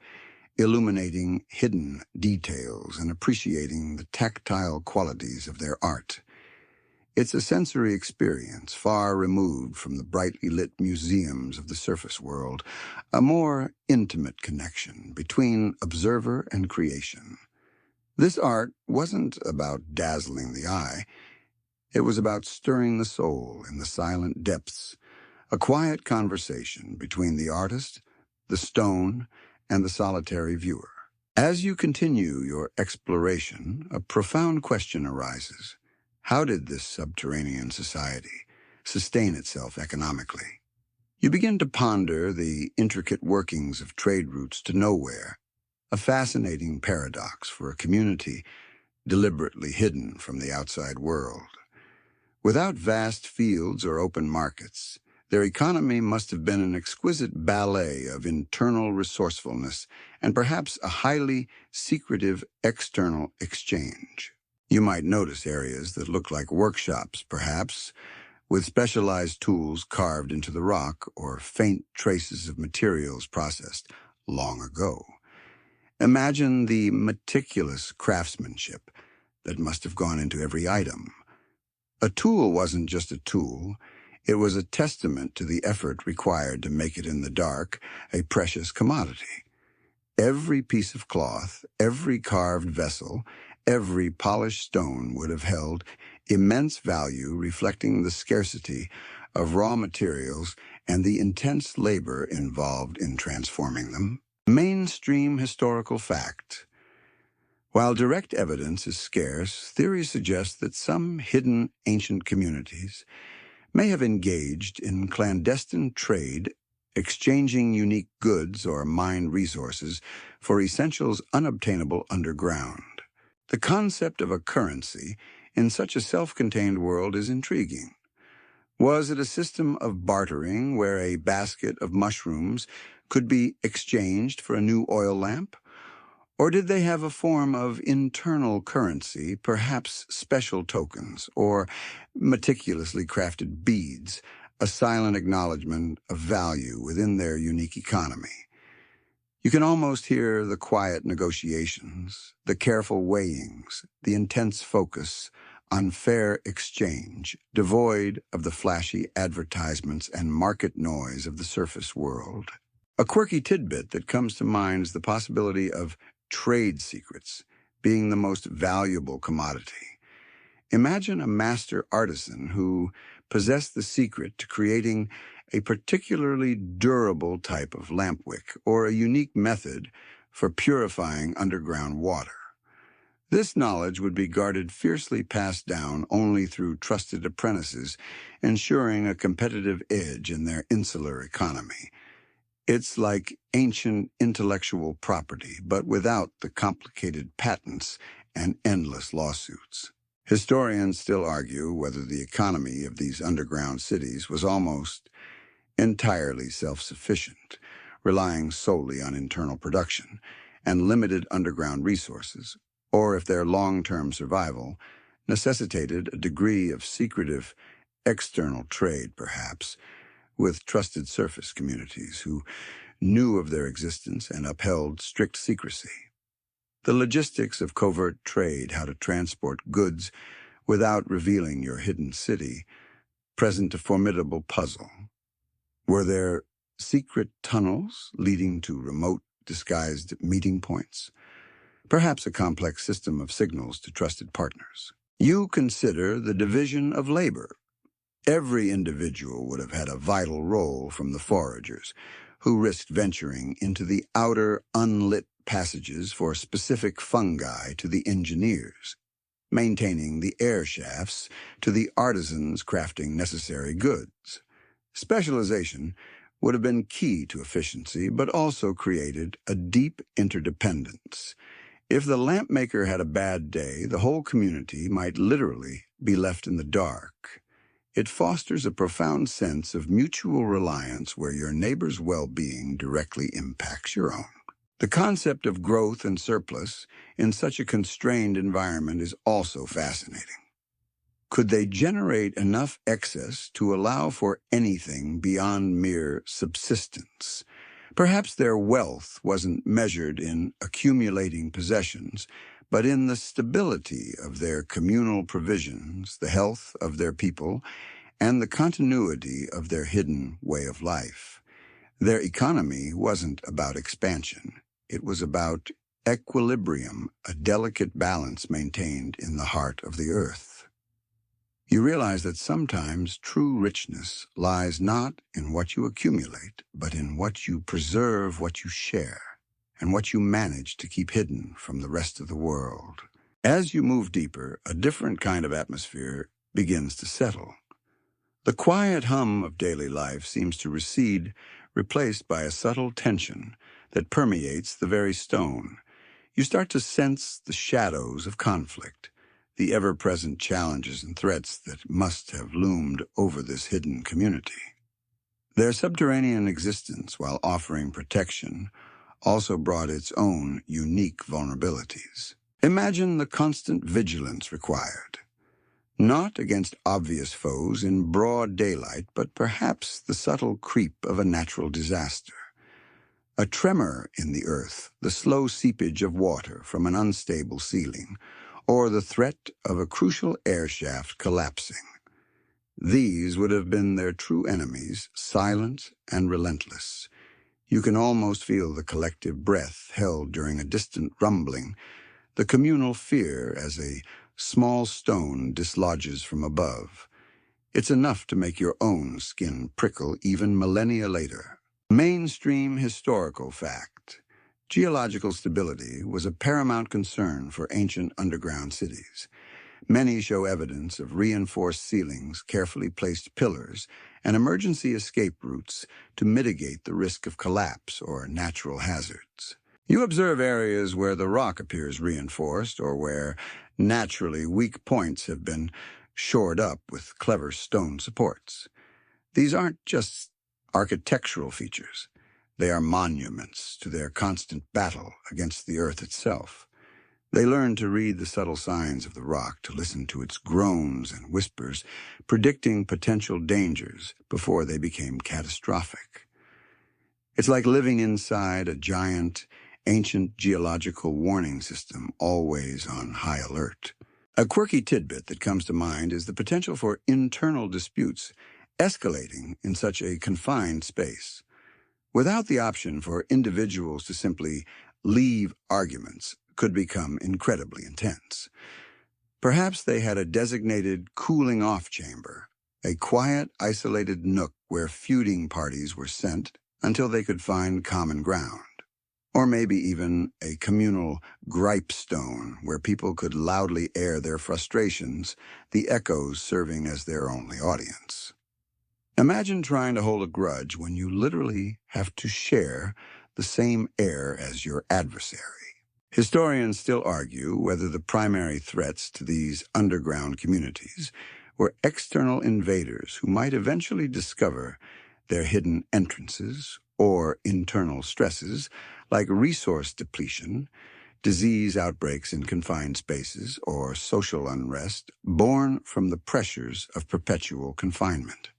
illuminating hidden details and appreciating the tactile qualities of their art. It's a sensory experience far removed from the brightly lit museums of the surface world, a more intimate connection between observer and creation. This art wasn't about dazzling the eye. It was about stirring the soul in the silent depths, a quiet conversation between the artist, the stone, and the solitary viewer. As you continue your exploration, a profound question arises. How did this subterranean society sustain itself economically? You begin to ponder the intricate workings of trade routes to nowhere, a fascinating paradox for a community deliberately hidden from the outside world. Without vast fields or open markets, their economy must have been an exquisite ballet of internal resourcefulness and perhaps a highly secretive external exchange. You might notice areas that look like workshops, perhaps, with specialized tools carved into the rock or faint traces of materials processed long ago. Imagine the meticulous craftsmanship that must have gone into every item. A tool wasn't just a tool, it was a testament to the effort required to make it in the dark a precious commodity. Every piece of cloth, every carved vessel, every polished stone would have held immense value, reflecting the scarcity of raw materials and the intense labor involved in transforming them. Mainstream historical fact. While direct evidence is scarce, theory suggests that some hidden ancient communities may have engaged in clandestine trade, exchanging unique goods or mined resources for essentials unobtainable underground. The concept of a currency in such a self-contained world is intriguing. Was it a system of bartering where a basket of mushrooms could be exchanged for a new oil lamp? Or did they have a form of internal currency, perhaps special tokens or meticulously crafted beads, a silent acknowledgement of value within their unique economy? You can almost hear the quiet negotiations, the careful weighings, the intense focus on fair exchange, devoid of the flashy advertisements and market noise of the surface world. A quirky tidbit that comes to mind is the possibility of trade secrets being the most valuable commodity. Imagine a master artisan who possessed the secret to creating a particularly durable type of lamp wick or a unique method for purifying underground water. This knowledge would be guarded, fiercely passed down only through trusted apprentices, ensuring a competitive edge in their insular economy. It's like ancient intellectual property, but without the complicated patents and endless lawsuits. Historians still argue whether the economy of these underground cities was almost entirely self-sufficient, relying solely on internal production and limited underground resources, or if their long-term survival necessitated a degree of secretive external trade, perhaps, with trusted surface communities who knew of their existence and upheld strict secrecy. The logistics of covert trade, how to transport goods without revealing your hidden city, present a formidable puzzle. Were there secret tunnels leading to remote, disguised meeting points? Perhaps a complex system of signals to trusted partners. You consider the division of labor. Every individual would have had a vital role, from the foragers, who risked venturing into the outer, unlit passages for specific fungi to the engineers, maintaining the air shafts to the artisans crafting necessary goods. Specialization would have been key to efficiency, but also created a deep interdependence. If the lamp maker had a bad day, the whole community might literally be left in the dark. It fosters a profound sense of mutual reliance where your neighbor's well-being directly impacts your own. The concept of growth and surplus in such a constrained environment is also fascinating. Could they generate enough excess to allow for anything beyond mere subsistence? Perhaps their wealth wasn't measured in accumulating possessions, but in the stability of their communal provisions, the health of their people, and the continuity of their hidden way of life. Their economy wasn't about expansion. It was about equilibrium, a delicate balance maintained in the heart of the earth. You realize that sometimes true richness lies not in what you accumulate, but in what you preserve, what you share, and what you manage to keep hidden from the rest of the world. As you move deeper, a different kind of atmosphere begins to settle. The quiet hum of daily life seems to recede, replaced by a subtle tension that permeates the very stone. You start to sense the shadows of conflict, the ever-present challenges and threats that must have loomed over this hidden community. Their subterranean existence, while offering protection, also brought its own unique vulnerabilities. Imagine the constant vigilance required, not against obvious foes in broad daylight, but perhaps the subtle creep of a natural disaster. A tremor in the earth, the slow seepage of water from an unstable ceiling, or the threat of a crucial air shaft collapsing. These would have been their true enemies, silent and relentless. You can almost feel the collective breath held during a distant rumbling, the communal fear as a small stone dislodges from above. It's enough to make your own skin prickle even millennia later. Mainstream historical fact. Geological stability was a paramount concern for ancient underground cities. Many show evidence of reinforced ceilings, carefully placed pillars, and emergency escape routes to mitigate the risk of collapse or natural hazards. You observe areas where the rock appears reinforced or where naturally weak points have been shored up with clever stone supports. These aren't just architectural features. They are monuments to their constant battle against the earth itself. They learn to read the subtle signs of the rock, to listen to its groans and whispers, predicting potential dangers before they became catastrophic. It's like living inside a giant, ancient geological warning system, always on high alert. A quirky tidbit that comes to mind is the potential for internal disputes escalating in such a confined space. Without the option for individuals to simply leave, arguments could become incredibly intense. Perhaps they had a designated cooling-off chamber, a quiet, isolated nook where feuding parties were sent until they could find common ground. Or maybe even a communal gripe stone where people could loudly air their frustrations, the echoes serving as their only audience. Imagine trying to hold a grudge when you literally have to share the same air as your adversary. Historians still argue whether the primary threats to these underground communities were external invaders who might eventually discover their hidden entrances, or internal stresses like resource depletion, disease outbreaks in confined spaces, or social unrest born from the pressures of perpetual confinement.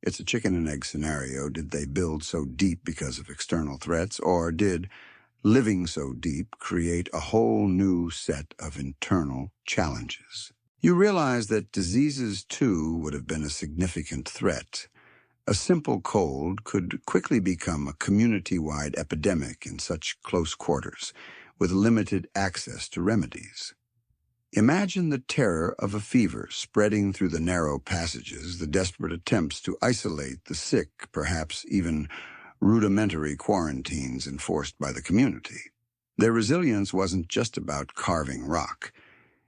It's a chicken and egg scenario. Did they build so deep because of external threats, or did living so deep create a whole new set of internal challenges? You realize that diseases, too, would have been a significant threat. A simple cold could quickly become a community-wide epidemic in such close quarters, with limited access to remedies. Imagine the terror of a fever spreading through the narrow passages, the desperate attempts to isolate the sick, perhaps even rudimentary quarantines enforced by the community. Their resilience wasn't just about carving rock.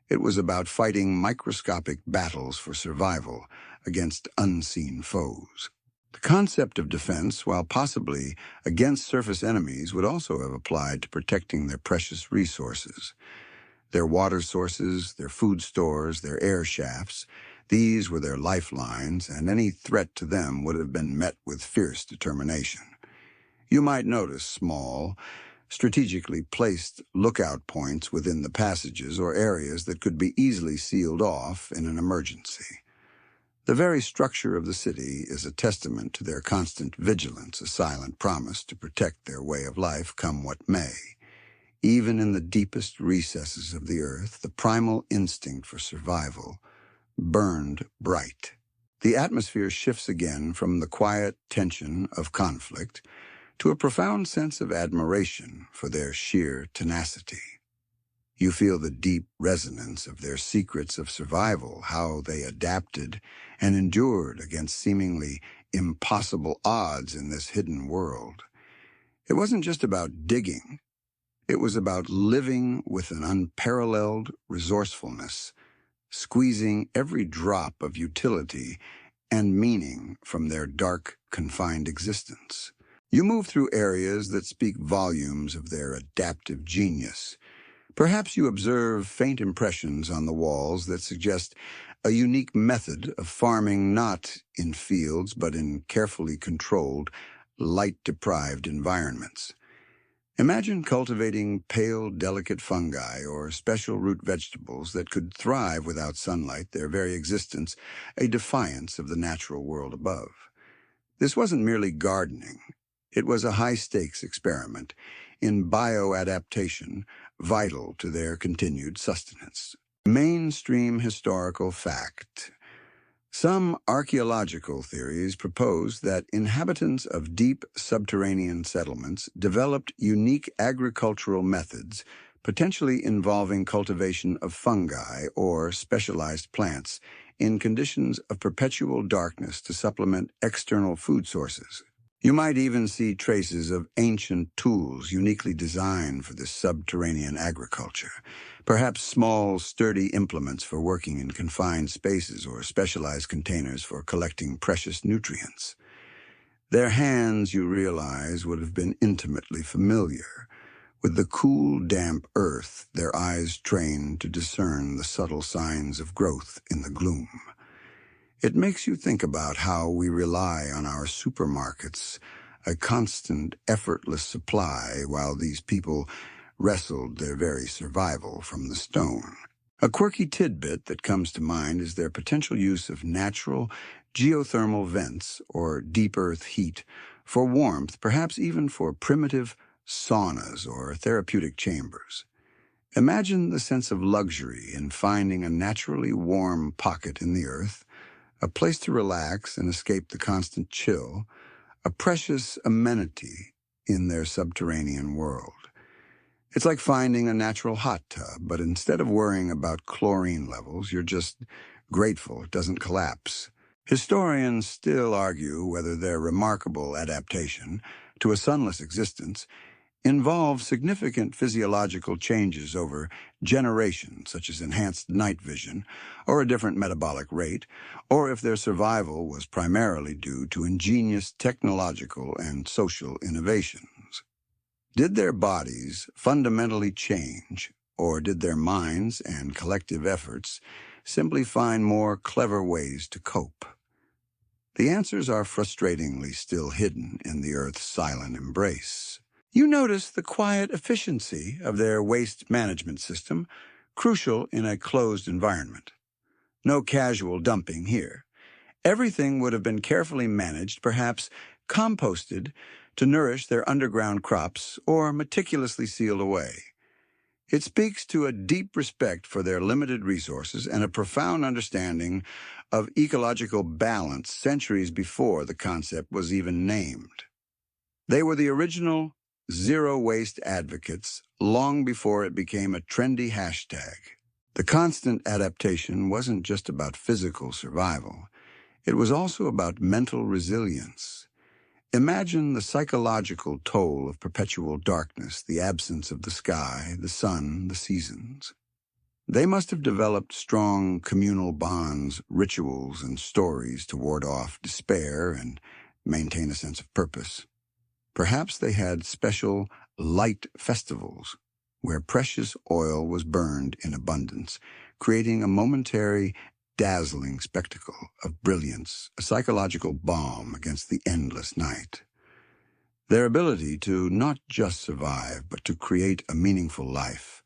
It was about fighting microscopic battles for survival against unseen foes. The concept of defense, while possibly against surface enemies, would also have applied to protecting their precious resources. Their water sources, their food stores, their air shafts, these were their lifelines, and any threat to them would have been met with fierce determination. You might notice small, strategically placed lookout points within the passages or areas that could be easily sealed off in an emergency. The very structure of the city is a testament to their constant vigilance, a silent promise to protect their way of life come what may. Even in the deepest recesses of the earth, the primal instinct for survival burned bright. The atmosphere shifts again from the quiet tension of conflict to a profound sense of admiration for their sheer tenacity. You feel the deep resonance of their secrets of survival, how they adapted and endured against seemingly impossible odds in this hidden world. It wasn't just about digging. It was about living with an unparalleled resourcefulness, squeezing every drop of utility and meaning from their dark, confined existence. You move through areas that speak volumes of their adaptive genius. Perhaps you observe faint impressions on the walls that suggest a unique method of farming not in fields but in carefully controlled, light-deprived environments. Imagine cultivating pale, delicate fungi or special root vegetables that could thrive without sunlight, their very existence a defiance of the natural world above. This wasn't merely gardening. It was a high-stakes experiment in bioadaptation vital to their continued sustenance. Mainstream historical fact. Some archaeological theories propose that inhabitants of deep subterranean settlements developed unique agricultural methods, potentially involving cultivation of fungi or specialized plants, in conditions of perpetual darkness to supplement external food sources. You might even see traces of ancient tools uniquely designed for this subterranean agriculture, perhaps small, sturdy implements for working in confined spaces or specialized containers for collecting precious nutrients. Their hands, you realize, would have been intimately familiar with the cool, damp earth, their eyes trained to discern the subtle signs of growth in the gloom. It makes you think about how we rely on our supermarkets, a constant, effortless supply, while these people wrestled their very survival from the stone. A quirky tidbit that comes to mind is their potential use of natural geothermal vents or deep earth heat for warmth, perhaps even for primitive saunas or therapeutic chambers. Imagine the sense of luxury in finding a naturally warm pocket in the earth, a place to relax and escape the constant chill, a precious amenity in their subterranean world. It's like finding a natural hot tub, but instead of worrying about chlorine levels, you're just grateful it doesn't collapse. Historians still argue whether their remarkable adaptation to a sunless existence involve significant physiological changes over generations, such as enhanced night vision or a different metabolic rate, or if their survival was primarily due to ingenious technological and social innovations. Did their bodies fundamentally change, or did their minds and collective efforts simply find more clever ways to cope? The answers are frustratingly still hidden in the Earth's silent embrace. You notice the quiet efficiency of their waste management system, crucial in a closed environment. No casual dumping here. Everything would have been carefully managed, perhaps composted to nourish their underground crops or meticulously sealed away. It speaks to a deep respect for their limited resources and a profound understanding of ecological balance centuries before the concept was even named. They were the original zero-waste advocates long before it became a trendy hashtag. The constant adaptation wasn't just about physical survival. It was also about mental resilience. Imagine the psychological toll of perpetual darkness, the absence of the sky, the sun, the seasons. They must have developed strong communal bonds, rituals, and stories to ward off despair and maintain a sense of purpose. Perhaps they had special light festivals where precious oil was burned in abundance, creating a momentary, dazzling spectacle of brilliance, a psychological balm against the endless night. Their ability to not just survive, but to create a meaningful life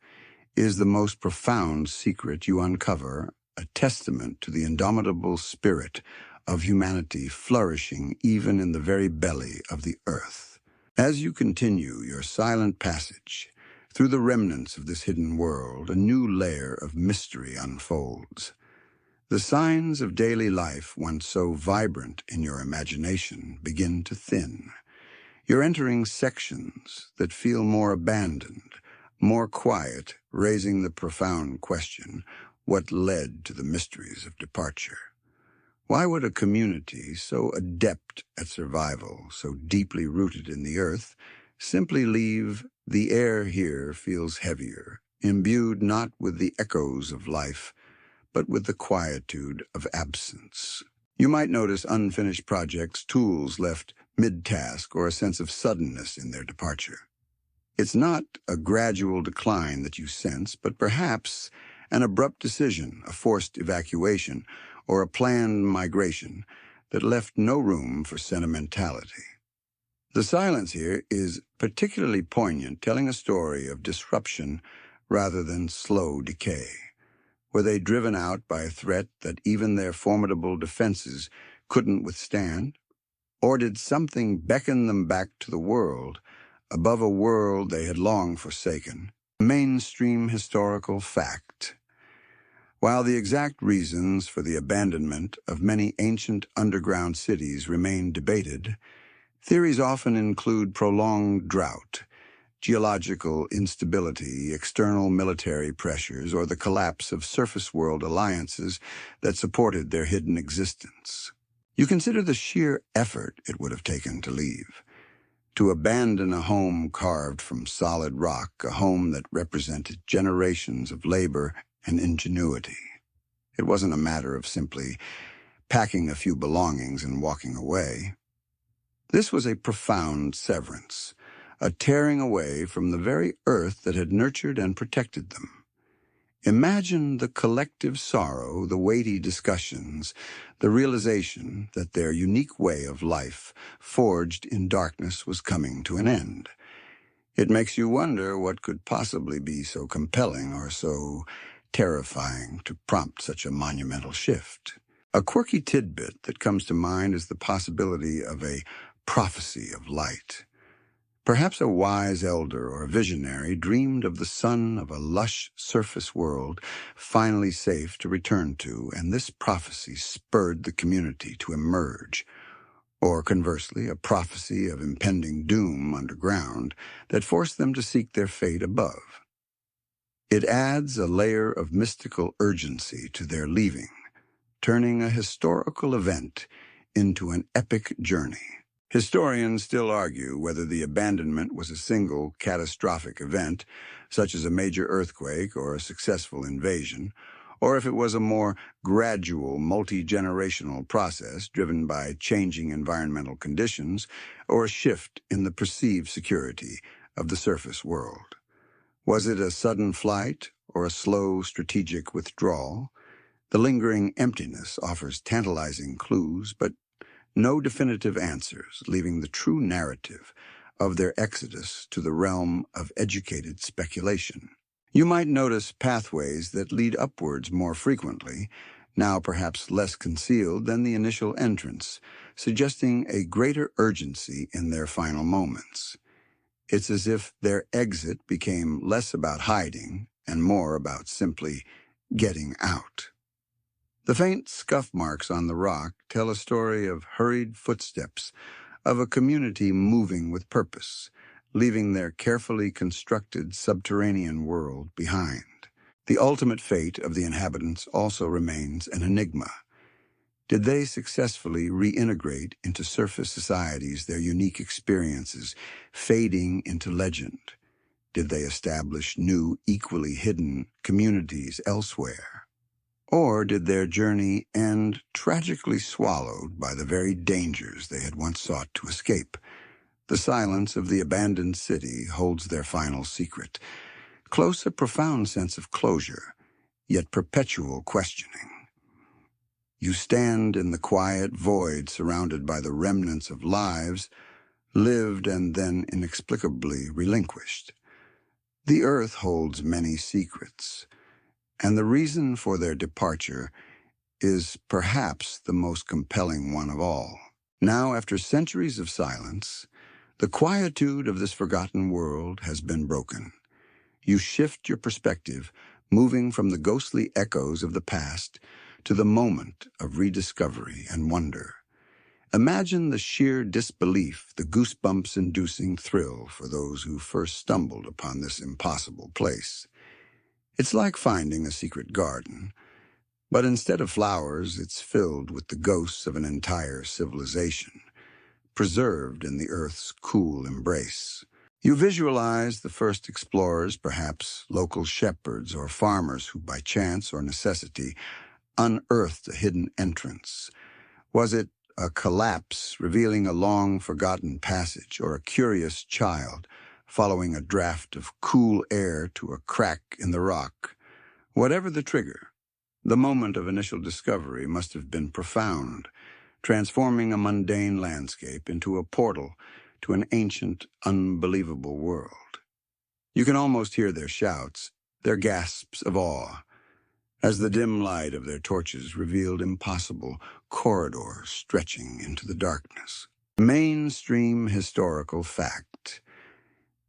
is the most profound secret you uncover, a testament to the indomitable spirit of humanity flourishing even in the very belly of the earth. As you continue your silent passage through the remnants of this hidden world, a new layer of mystery unfolds. The signs of daily life, once so vibrant in your imagination, begin to thin. You're entering sections that feel more abandoned, more quiet, raising the profound question, what led to the mysteries of departure? Why would a community so adept at survival, so deeply rooted in the earth, simply leave? The air here feels heavier, imbued not with the echoes of life, but with the quietude of absence. You might notice unfinished projects, tools left mid-task, or a sense of suddenness in their departure. It's not a gradual decline that you sense, but perhaps an abrupt decision, a forced evacuation, or a planned migration that left no room for sentimentality. The silence here is particularly poignant, telling a story of disruption rather than slow decay. Were they driven out by a threat that even their formidable defenses couldn't withstand? Or did something beckon them back to the world, above a world they had long forsaken? Mainstream historical fact. While the exact reasons for the abandonment of many ancient underground cities remain debated, theories often include prolonged drought, geological instability, external military pressures, or the collapse of surface world alliances that supported their hidden existence. You consider the sheer effort it would have taken to leave, to abandon a home carved from solid rock, a home that represented generations of labor and ingenuity. It wasn't a matter of simply packing a few belongings and walking away. This was a profound severance, a tearing away from the very earth that had nurtured and protected them. Imagine the collective sorrow, the weighty discussions, the realization that their unique way of life, forged in darkness, was coming to an end. It makes you wonder what could possibly be so compelling or so terrifying to prompt such a monumental shift. A quirky tidbit that comes to mind is the possibility of a prophecy of light. Perhaps a wise elder or visionary dreamed of the sun of a lush surface world finally safe to return to, and this prophecy spurred the community to emerge. Or conversely, a prophecy of impending doom underground that forced them to seek their fate above. It adds a layer of mystical urgency to their leaving, turning a historical event into an epic journey. Historians still argue whether the abandonment was a single catastrophic event, such as a major earthquake or a successful invasion, or if it was a more gradual, multi-generational process driven by changing environmental conditions or a shift in the perceived security of the surface world. Was it a sudden flight or a slow, strategic withdrawal? The lingering emptiness offers tantalizing clues, but no definitive answers, leaving the true narrative of their exodus to the realm of educated speculation. You might notice pathways that lead upwards more frequently, now perhaps less concealed than the initial entrance, suggesting a greater urgency in their final moments. It's as if their exit became less about hiding and more about simply getting out. The faint scuff marks on the rock tell a story of hurried footsteps of a community moving with purpose, leaving their carefully constructed subterranean world behind. The ultimate fate of the inhabitants also remains an enigma. Did they successfully reintegrate into surface societies their unique experiences, fading into legend? Did they establish new, equally hidden communities elsewhere? Or did their journey end tragically swallowed by the very dangers they had once sought to escape? The silence of the abandoned city holds their final secret, close a profound sense of closure, yet perpetual questioning. You stand in the quiet void surrounded by the remnants of lives lived and then inexplicably relinquished. The earth holds many secrets, and the reason for their departure is perhaps the most compelling one of all. Now, after centuries of silence, the quietude of this forgotten world has been broken. You shift your perspective, moving from the ghostly echoes of the past to the moment of rediscovery and wonder. Imagine the sheer disbelief, the goosebumps-inducing thrill for those who first stumbled upon this impossible place. It's like finding a secret garden, but instead of flowers, it's filled with the ghosts of an entire civilization, preserved in the earth's cool embrace. You visualize the first explorers, perhaps local shepherds or farmers who by chance or necessity unearthed a hidden entrance. Was it a collapse revealing a long-forgotten passage, or a curious child following a draft of cool air to a crack in the rock? Whatever the trigger, the moment of initial discovery must have been profound, transforming a mundane landscape into a portal to an ancient, unbelievable world. You can almost hear their shouts, their gasps of awe, as the dim light of their torches revealed impossible corridors stretching into the darkness. Mainstream historical fact.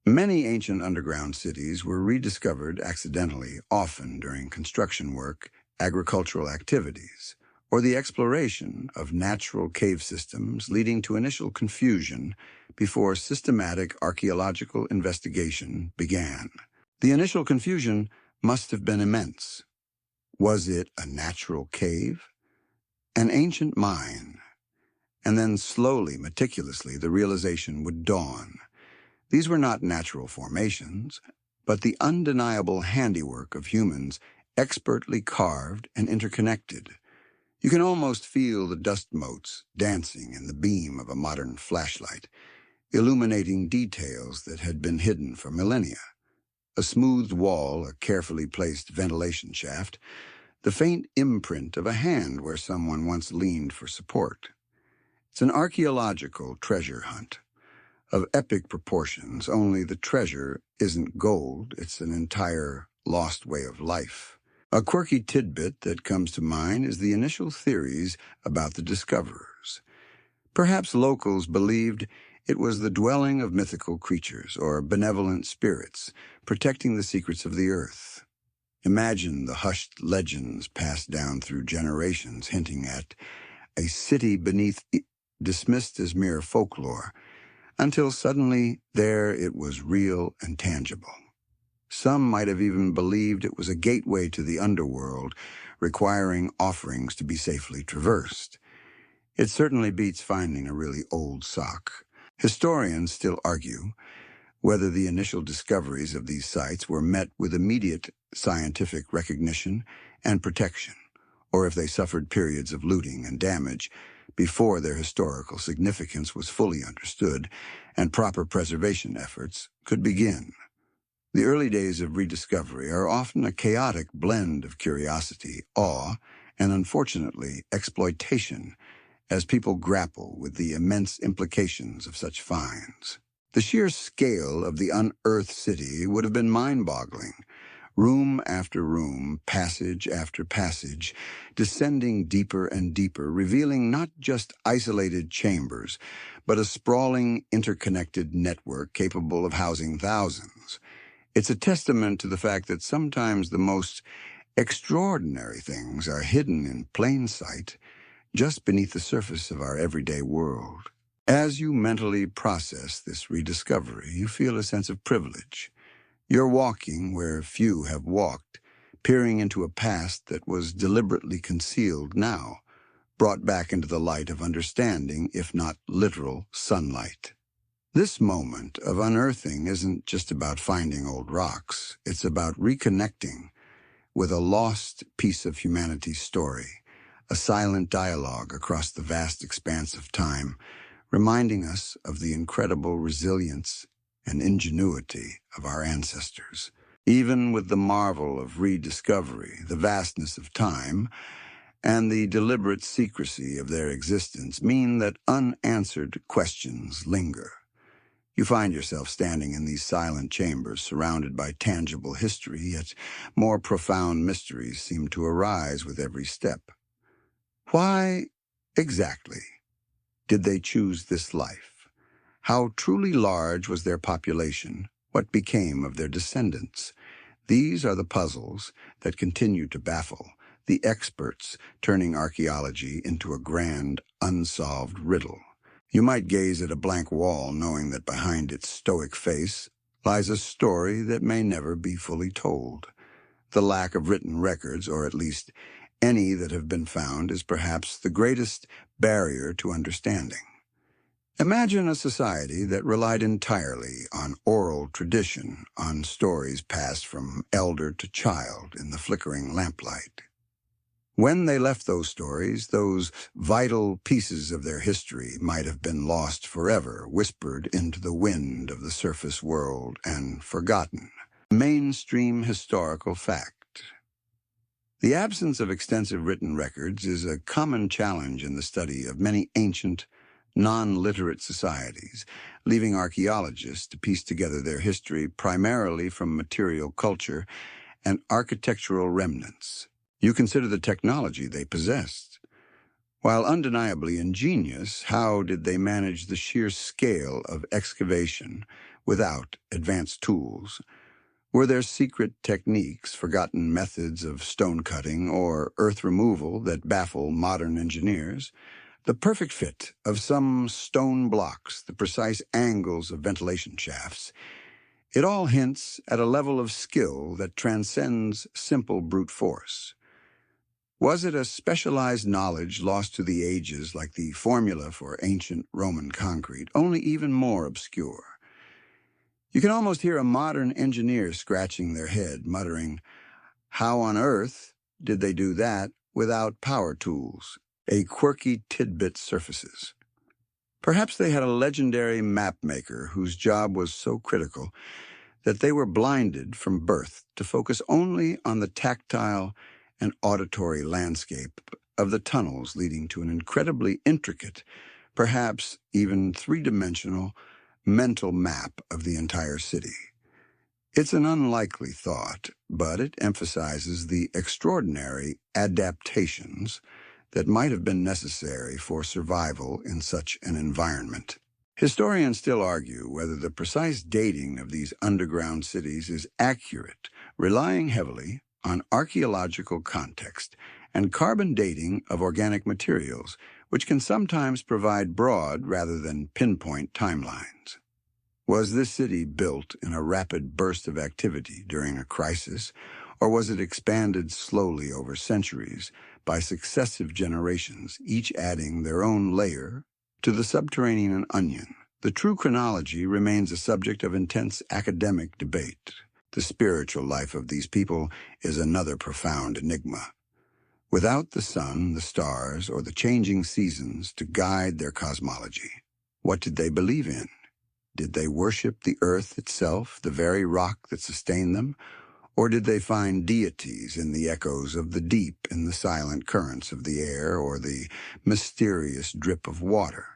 Many ancient underground cities were rediscovered accidentally, often during construction work, agricultural activities, or the exploration of natural cave systems, leading to initial confusion before systematic archaeological investigation began. The initial confusion must have been immense. Was it a natural cave? An ancient mine? And then slowly, meticulously, the realization would dawn. These were not natural formations, but the undeniable handiwork of humans, expertly carved and interconnected. You can almost feel the dust motes dancing in the beam of a modern flashlight, illuminating details that had been hidden for millennia. A smoothed wall, a carefully placed ventilation shaft, the faint imprint of a hand where someone once leaned for support. It's an archaeological treasure hunt of epic proportions, only the treasure isn't gold, it's an entire lost way of life. A quirky tidbit that comes to mind is the initial theories about the discoverers. Perhaps locals believed it was the dwelling of mythical creatures or benevolent spirits, protecting the secrets of the earth. Imagine the hushed legends passed down through generations hinting at a city beneath, dismissed as mere folklore, until suddenly there it was, real and tangible. Some might have even believed it was a gateway to the underworld, requiring offerings to be safely traversed. It certainly beats finding a really old sock. Historians still argue whether the initial discoveries of these sites were met with immediate scientific recognition and protection, or if they suffered periods of looting and damage before their historical significance was fully understood and proper preservation efforts could begin. The early days of rediscovery are often a chaotic blend of curiosity, awe, and unfortunately, exploitation, as people grapple with the immense implications of such finds. The sheer scale of the unearthed city would have been mind-boggling. Room after room, passage after passage, descending deeper and deeper, revealing not just isolated chambers, but a sprawling, interconnected network capable of housing thousands. It's a testament to the fact that sometimes the most extraordinary things are hidden in plain sight, just beneath the surface of our everyday world. As you mentally process this rediscovery, you feel a sense of privilege. You're walking where few have walked, peering into a past that was deliberately concealed now, brought back into the light of understanding, if not literal sunlight. This moment of unearthing isn't just about finding old rocks. It's about reconnecting with a lost piece of humanity's story, a silent dialogue across the vast expanse of time, reminding us of the incredible resilience and ingenuity of our ancestors. Even with the marvel of rediscovery, the vastness of time, and the deliberate secrecy of their existence mean that unanswered questions linger. You find yourself standing in these silent chambers surrounded by tangible history, yet more profound mysteries seem to arise with every step. Why, exactly, did they choose this life? How truly large was their population? What became of their descendants? These are the puzzles that continue to baffle the experts, turning archaeology into a grand, unsolved riddle. You might gaze at a blank wall knowing that behind its stoic face lies a story that may never be fully told. The lack of written records, or at least any that have been found, is perhaps the greatest barrier to understanding. Imagine a society that relied entirely on oral tradition, on stories passed from elder to child in the flickering lamplight. When they left those stories, those vital pieces of their history might have been lost forever, whispered into the wind of the surface world and forgotten. Mainstream historical fact. The absence of extensive written records is a common challenge in the study of many ancient, non-literate societies, leaving archaeologists to piece together their history primarily from material culture and architectural remnants. You consider the technology they possessed. While undeniably ingenious, how did they manage the sheer scale of excavation without advanced tools? Were there secret techniques, forgotten methods of stone cutting or earth removal that baffle modern engineers? The perfect fit of some stone blocks, the precise angles of ventilation shafts, it all hints at a level of skill that transcends simple brute force. Was it a specialized knowledge lost to the ages like the formula for ancient Roman concrete, only even more obscure? You can almost hear a modern engineer scratching their head, muttering, "How on earth did they do that without power tools?" A quirky tidbit surfaces. Perhaps they had a legendary map maker whose job was so critical that they were blinded from birth to focus only on the tactile and auditory landscape of the tunnels leading to an incredibly intricate, perhaps even three-dimensional, mental map of the entire city. It's an unlikely thought, but it emphasizes the extraordinary adaptations that might have been necessary for survival in such an environment. Historians still argue whether the precise dating of these underground cities is accurate, relying heavily on archaeological context and carbon dating of organic materials, which can sometimes provide broad rather than pinpoint timelines. Was this city built in a rapid burst of activity during a crisis, or was it expanded slowly over centuries by successive generations, each adding their own layer to the subterranean onion? The true chronology remains a subject of intense academic debate. The spiritual life of these people is another profound enigma. Without the sun, the stars, or the changing seasons to guide their cosmology, what did they believe in? Did they worship the earth itself, the very rock that sustained them? Or did they find deities in the echoes of the deep, in the silent currents of the air, or the mysterious drip of water?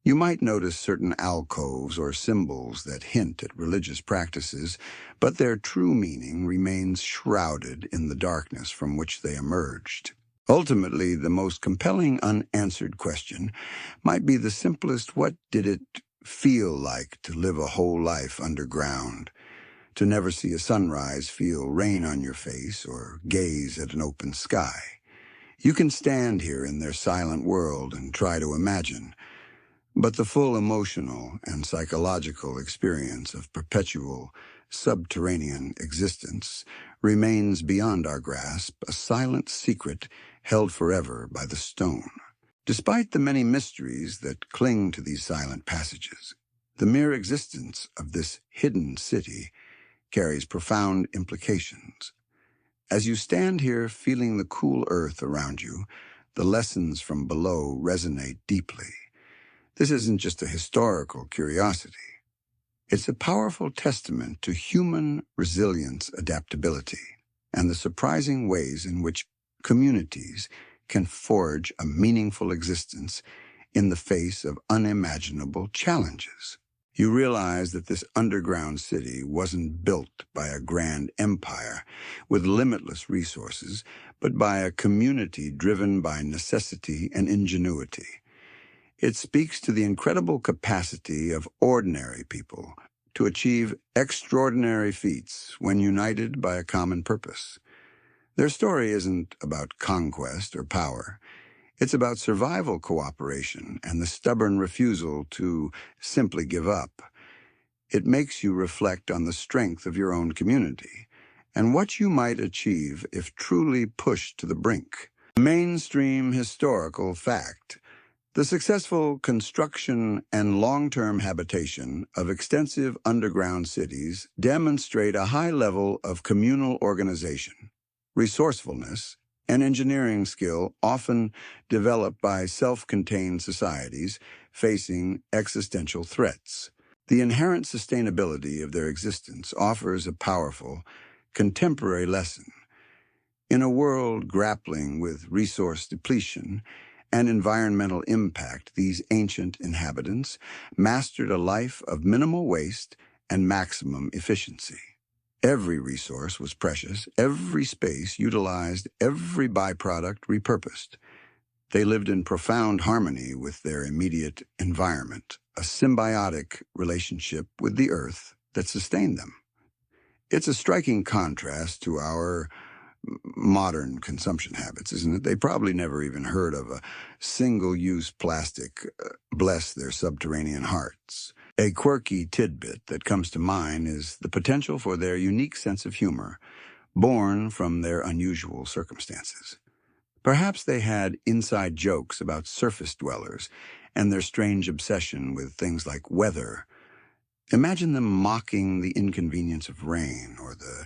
You might notice certain alcoves or symbols that hint at religious practices, but their true meaning remains shrouded in the darkness from which they emerged. Ultimately, the most compelling unanswered question might be the simplest: what did it feel like to live a whole life underground? To never see a sunrise, feel rain on your face, or gaze at an open sky? You can stand here in their silent world and try to imagine, but the full emotional and psychological experience of perpetual subterranean existence remains beyond our grasp, a silent secret held forever by the stone. Despite the many mysteries that cling to these silent passages, the mere existence of this hidden city carries profound implications. As you stand here feeling the cool earth around you, the lessons from below resonate deeply. This isn't just a historical curiosity. It's a powerful testament to human resilience, adaptability, and the surprising ways in which communities can forge a meaningful existence in the face of unimaginable challenges. You realize that this underground city wasn't built by a grand empire with limitless resources, but by a community driven by necessity and ingenuity. It speaks to the incredible capacity of ordinary people to achieve extraordinary feats when united by a common purpose. Their story isn't about conquest or power. It's about survival, cooperation, and the stubborn refusal to simply give up. It makes you reflect on the strength of your own community and what you might achieve if truly pushed to the brink. Mainstream historical fact: the successful construction and long-term habitation of extensive underground cities demonstrate a high level of communal organization, resourcefulness, and engineering skill often developed by self-contained societies facing existential threats. The inherent sustainability of their existence offers a powerful, contemporary lesson. In a world grappling with resource depletion and environmental impact, these ancient inhabitants mastered a life of minimal waste and maximum efficiency. Every resource was precious, every space utilized, every byproduct repurposed. They lived in profound harmony with their immediate environment, a symbiotic relationship with the earth that sustained them. It's a striking contrast to our modern consumption habits, isn't it? They probably never even heard of a single-use plastic, bless their subterranean hearts. A quirky tidbit that comes to mind is the potential for their unique sense of humor, born from their unusual circumstances. Perhaps they had inside jokes about surface dwellers and their strange obsession with things like weather. Imagine them mocking the inconvenience of rain or the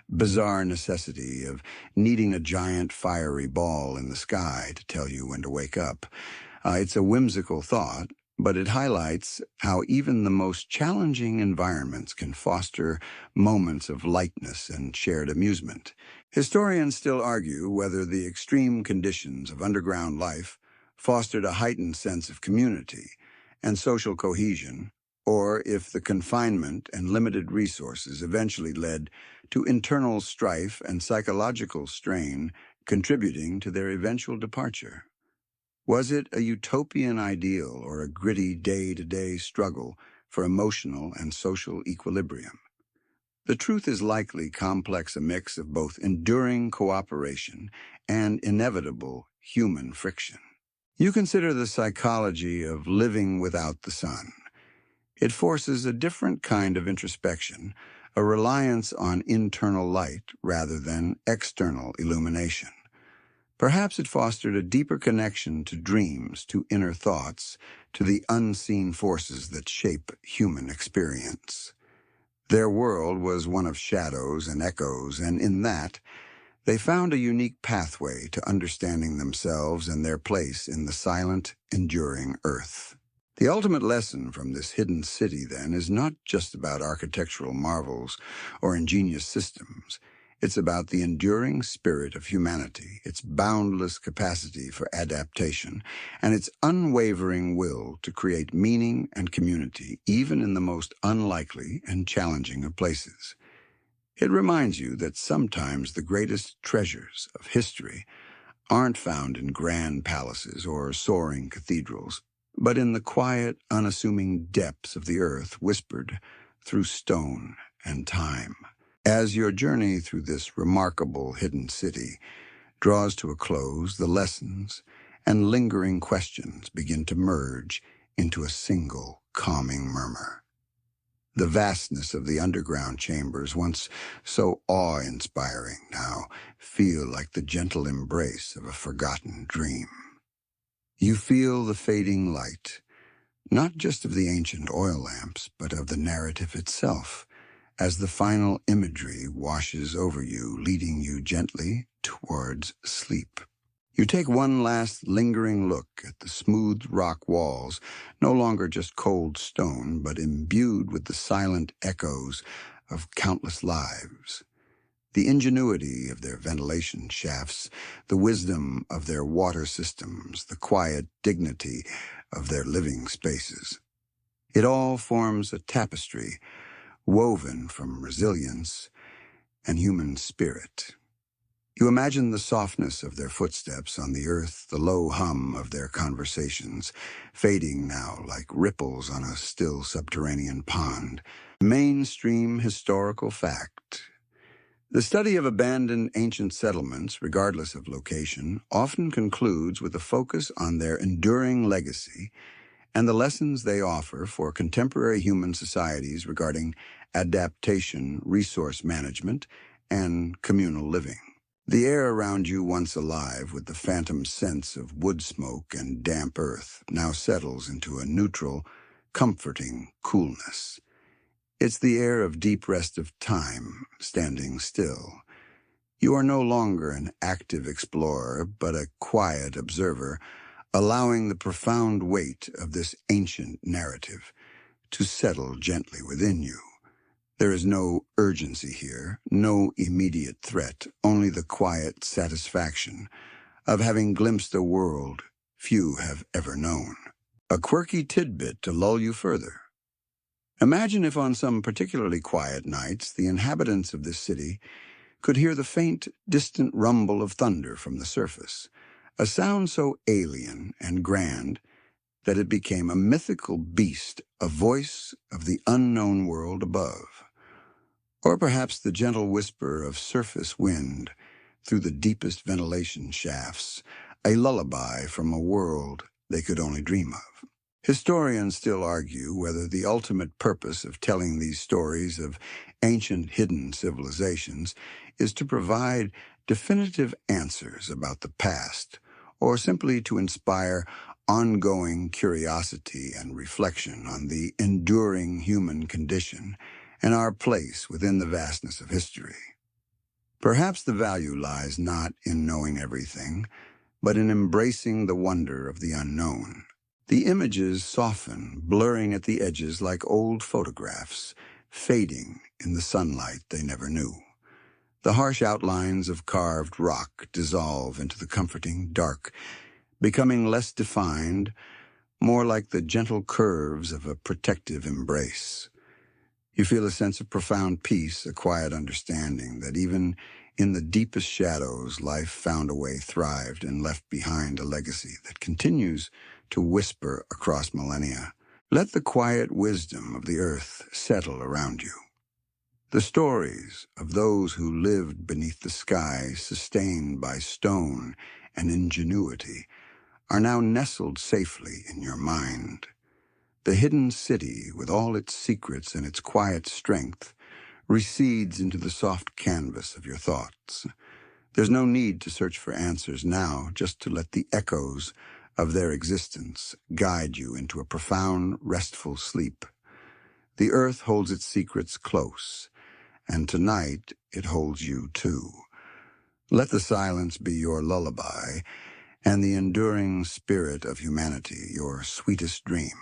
bizarre necessity of needing a giant fiery ball in the sky to tell you when to wake up. It's a whimsical thought, but it highlights how even the most challenging environments can foster moments of lightness and shared amusement. Historians still argue whether the extreme conditions of underground life fostered a heightened sense of community and social cohesion, or if the confinement and limited resources eventually led to internal strife and psychological strain contributing to their eventual departure. Was it a utopian ideal or a gritty day-to-day struggle for emotional and social equilibrium? The truth is likely complex, a mix of both enduring cooperation and inevitable human friction. You consider the psychology of living without the sun. It forces a different kind of introspection, a reliance on internal light rather than external illumination. Perhaps it fostered a deeper connection to dreams, to inner thoughts, to the unseen forces that shape human experience. Their world was one of shadows and echoes, and in that, they found a unique pathway to understanding themselves and their place in the silent, enduring earth. The ultimate lesson from this hidden city, then, is not just about architectural marvels or ingenious systems. It's about the enduring spirit of humanity, its boundless capacity for adaptation, and its unwavering will to create meaning and community, even in the most unlikely and challenging of places. It reminds you that sometimes the greatest treasures of history aren't found in grand palaces or soaring cathedrals, but in the quiet, unassuming depths of the earth whispered through stone and time. As your journey through this remarkable hidden city draws to a close, the lessons and lingering questions begin to merge into a single calming murmur. The vastness of the underground chambers, once so awe-inspiring, now feel like the gentle embrace of a forgotten dream. You feel the fading light, not just of the ancient oil lamps, but of the narrative itself, as the final imagery washes over you, leading you gently towards sleep. You take one last lingering look at the smooth rock walls, no longer just cold stone, but imbued with the silent echoes of countless lives. The ingenuity of their ventilation shafts, the wisdom of their water systems, the quiet dignity of their living spaces. It all forms a tapestry woven from resilience and human spirit. You imagine the softness of their footsteps on the earth, the low hum of their conversations, fading now like ripples on a still subterranean pond. Mainstream historical fact. The study of abandoned ancient settlements, regardless of location, often concludes with a focus on their enduring legacy and the lessons they offer for contemporary human societies regarding adaptation, resource management, and communal living. The air around you, once alive with the phantom scents of wood smoke and damp earth, now settles into a neutral, comforting coolness. It's the air of deep rest of time, standing still. You are no longer an active explorer, but a quiet observer, allowing the profound weight of this ancient narrative to settle gently within you. There is no urgency here, no immediate threat, only the quiet satisfaction of having glimpsed a world few have ever known. A quirky tidbit to lull you further. Imagine if on some particularly quiet nights the inhabitants of this city could hear the faint, distant rumble of thunder from the surface, a sound so alien and grand that it became a mythical beast, a voice of the unknown world above. Or perhaps the gentle whisper of surface wind through the deepest ventilation shafts, a lullaby from a world they could only dream of. Historians still argue whether the ultimate purpose of telling these stories of ancient hidden civilizations is to provide definitive answers about the past, or simply to inspire ongoing curiosity and reflection on the enduring human condition and our place within the vastness of history. Perhaps the value lies not in knowing everything, but in embracing the wonder of the unknown. The images soften, blurring at the edges like old photographs, fading in the sunlight they never knew. The harsh outlines of carved rock dissolve into the comforting dark, becoming less defined, more like the gentle curves of a protective embrace. You feel a sense of profound peace, a quiet understanding that even in the deepest shadows, life found a way, thrived, and left behind a legacy that continues to whisper across millennia. Let the quiet wisdom of the earth settle around you. The stories of those who lived beneath the sky, sustained by stone and ingenuity, are now nestled safely in your mind. The hidden city, with all its secrets and its quiet strength, recedes into the soft canvas of your thoughts. There's no need to search for answers now, just to let the echoes of their existence guide you into a profound, restful sleep. The earth holds its secrets close, and tonight it holds you too. Let the silence be your lullaby, and the enduring spirit of humanity your sweetest dream.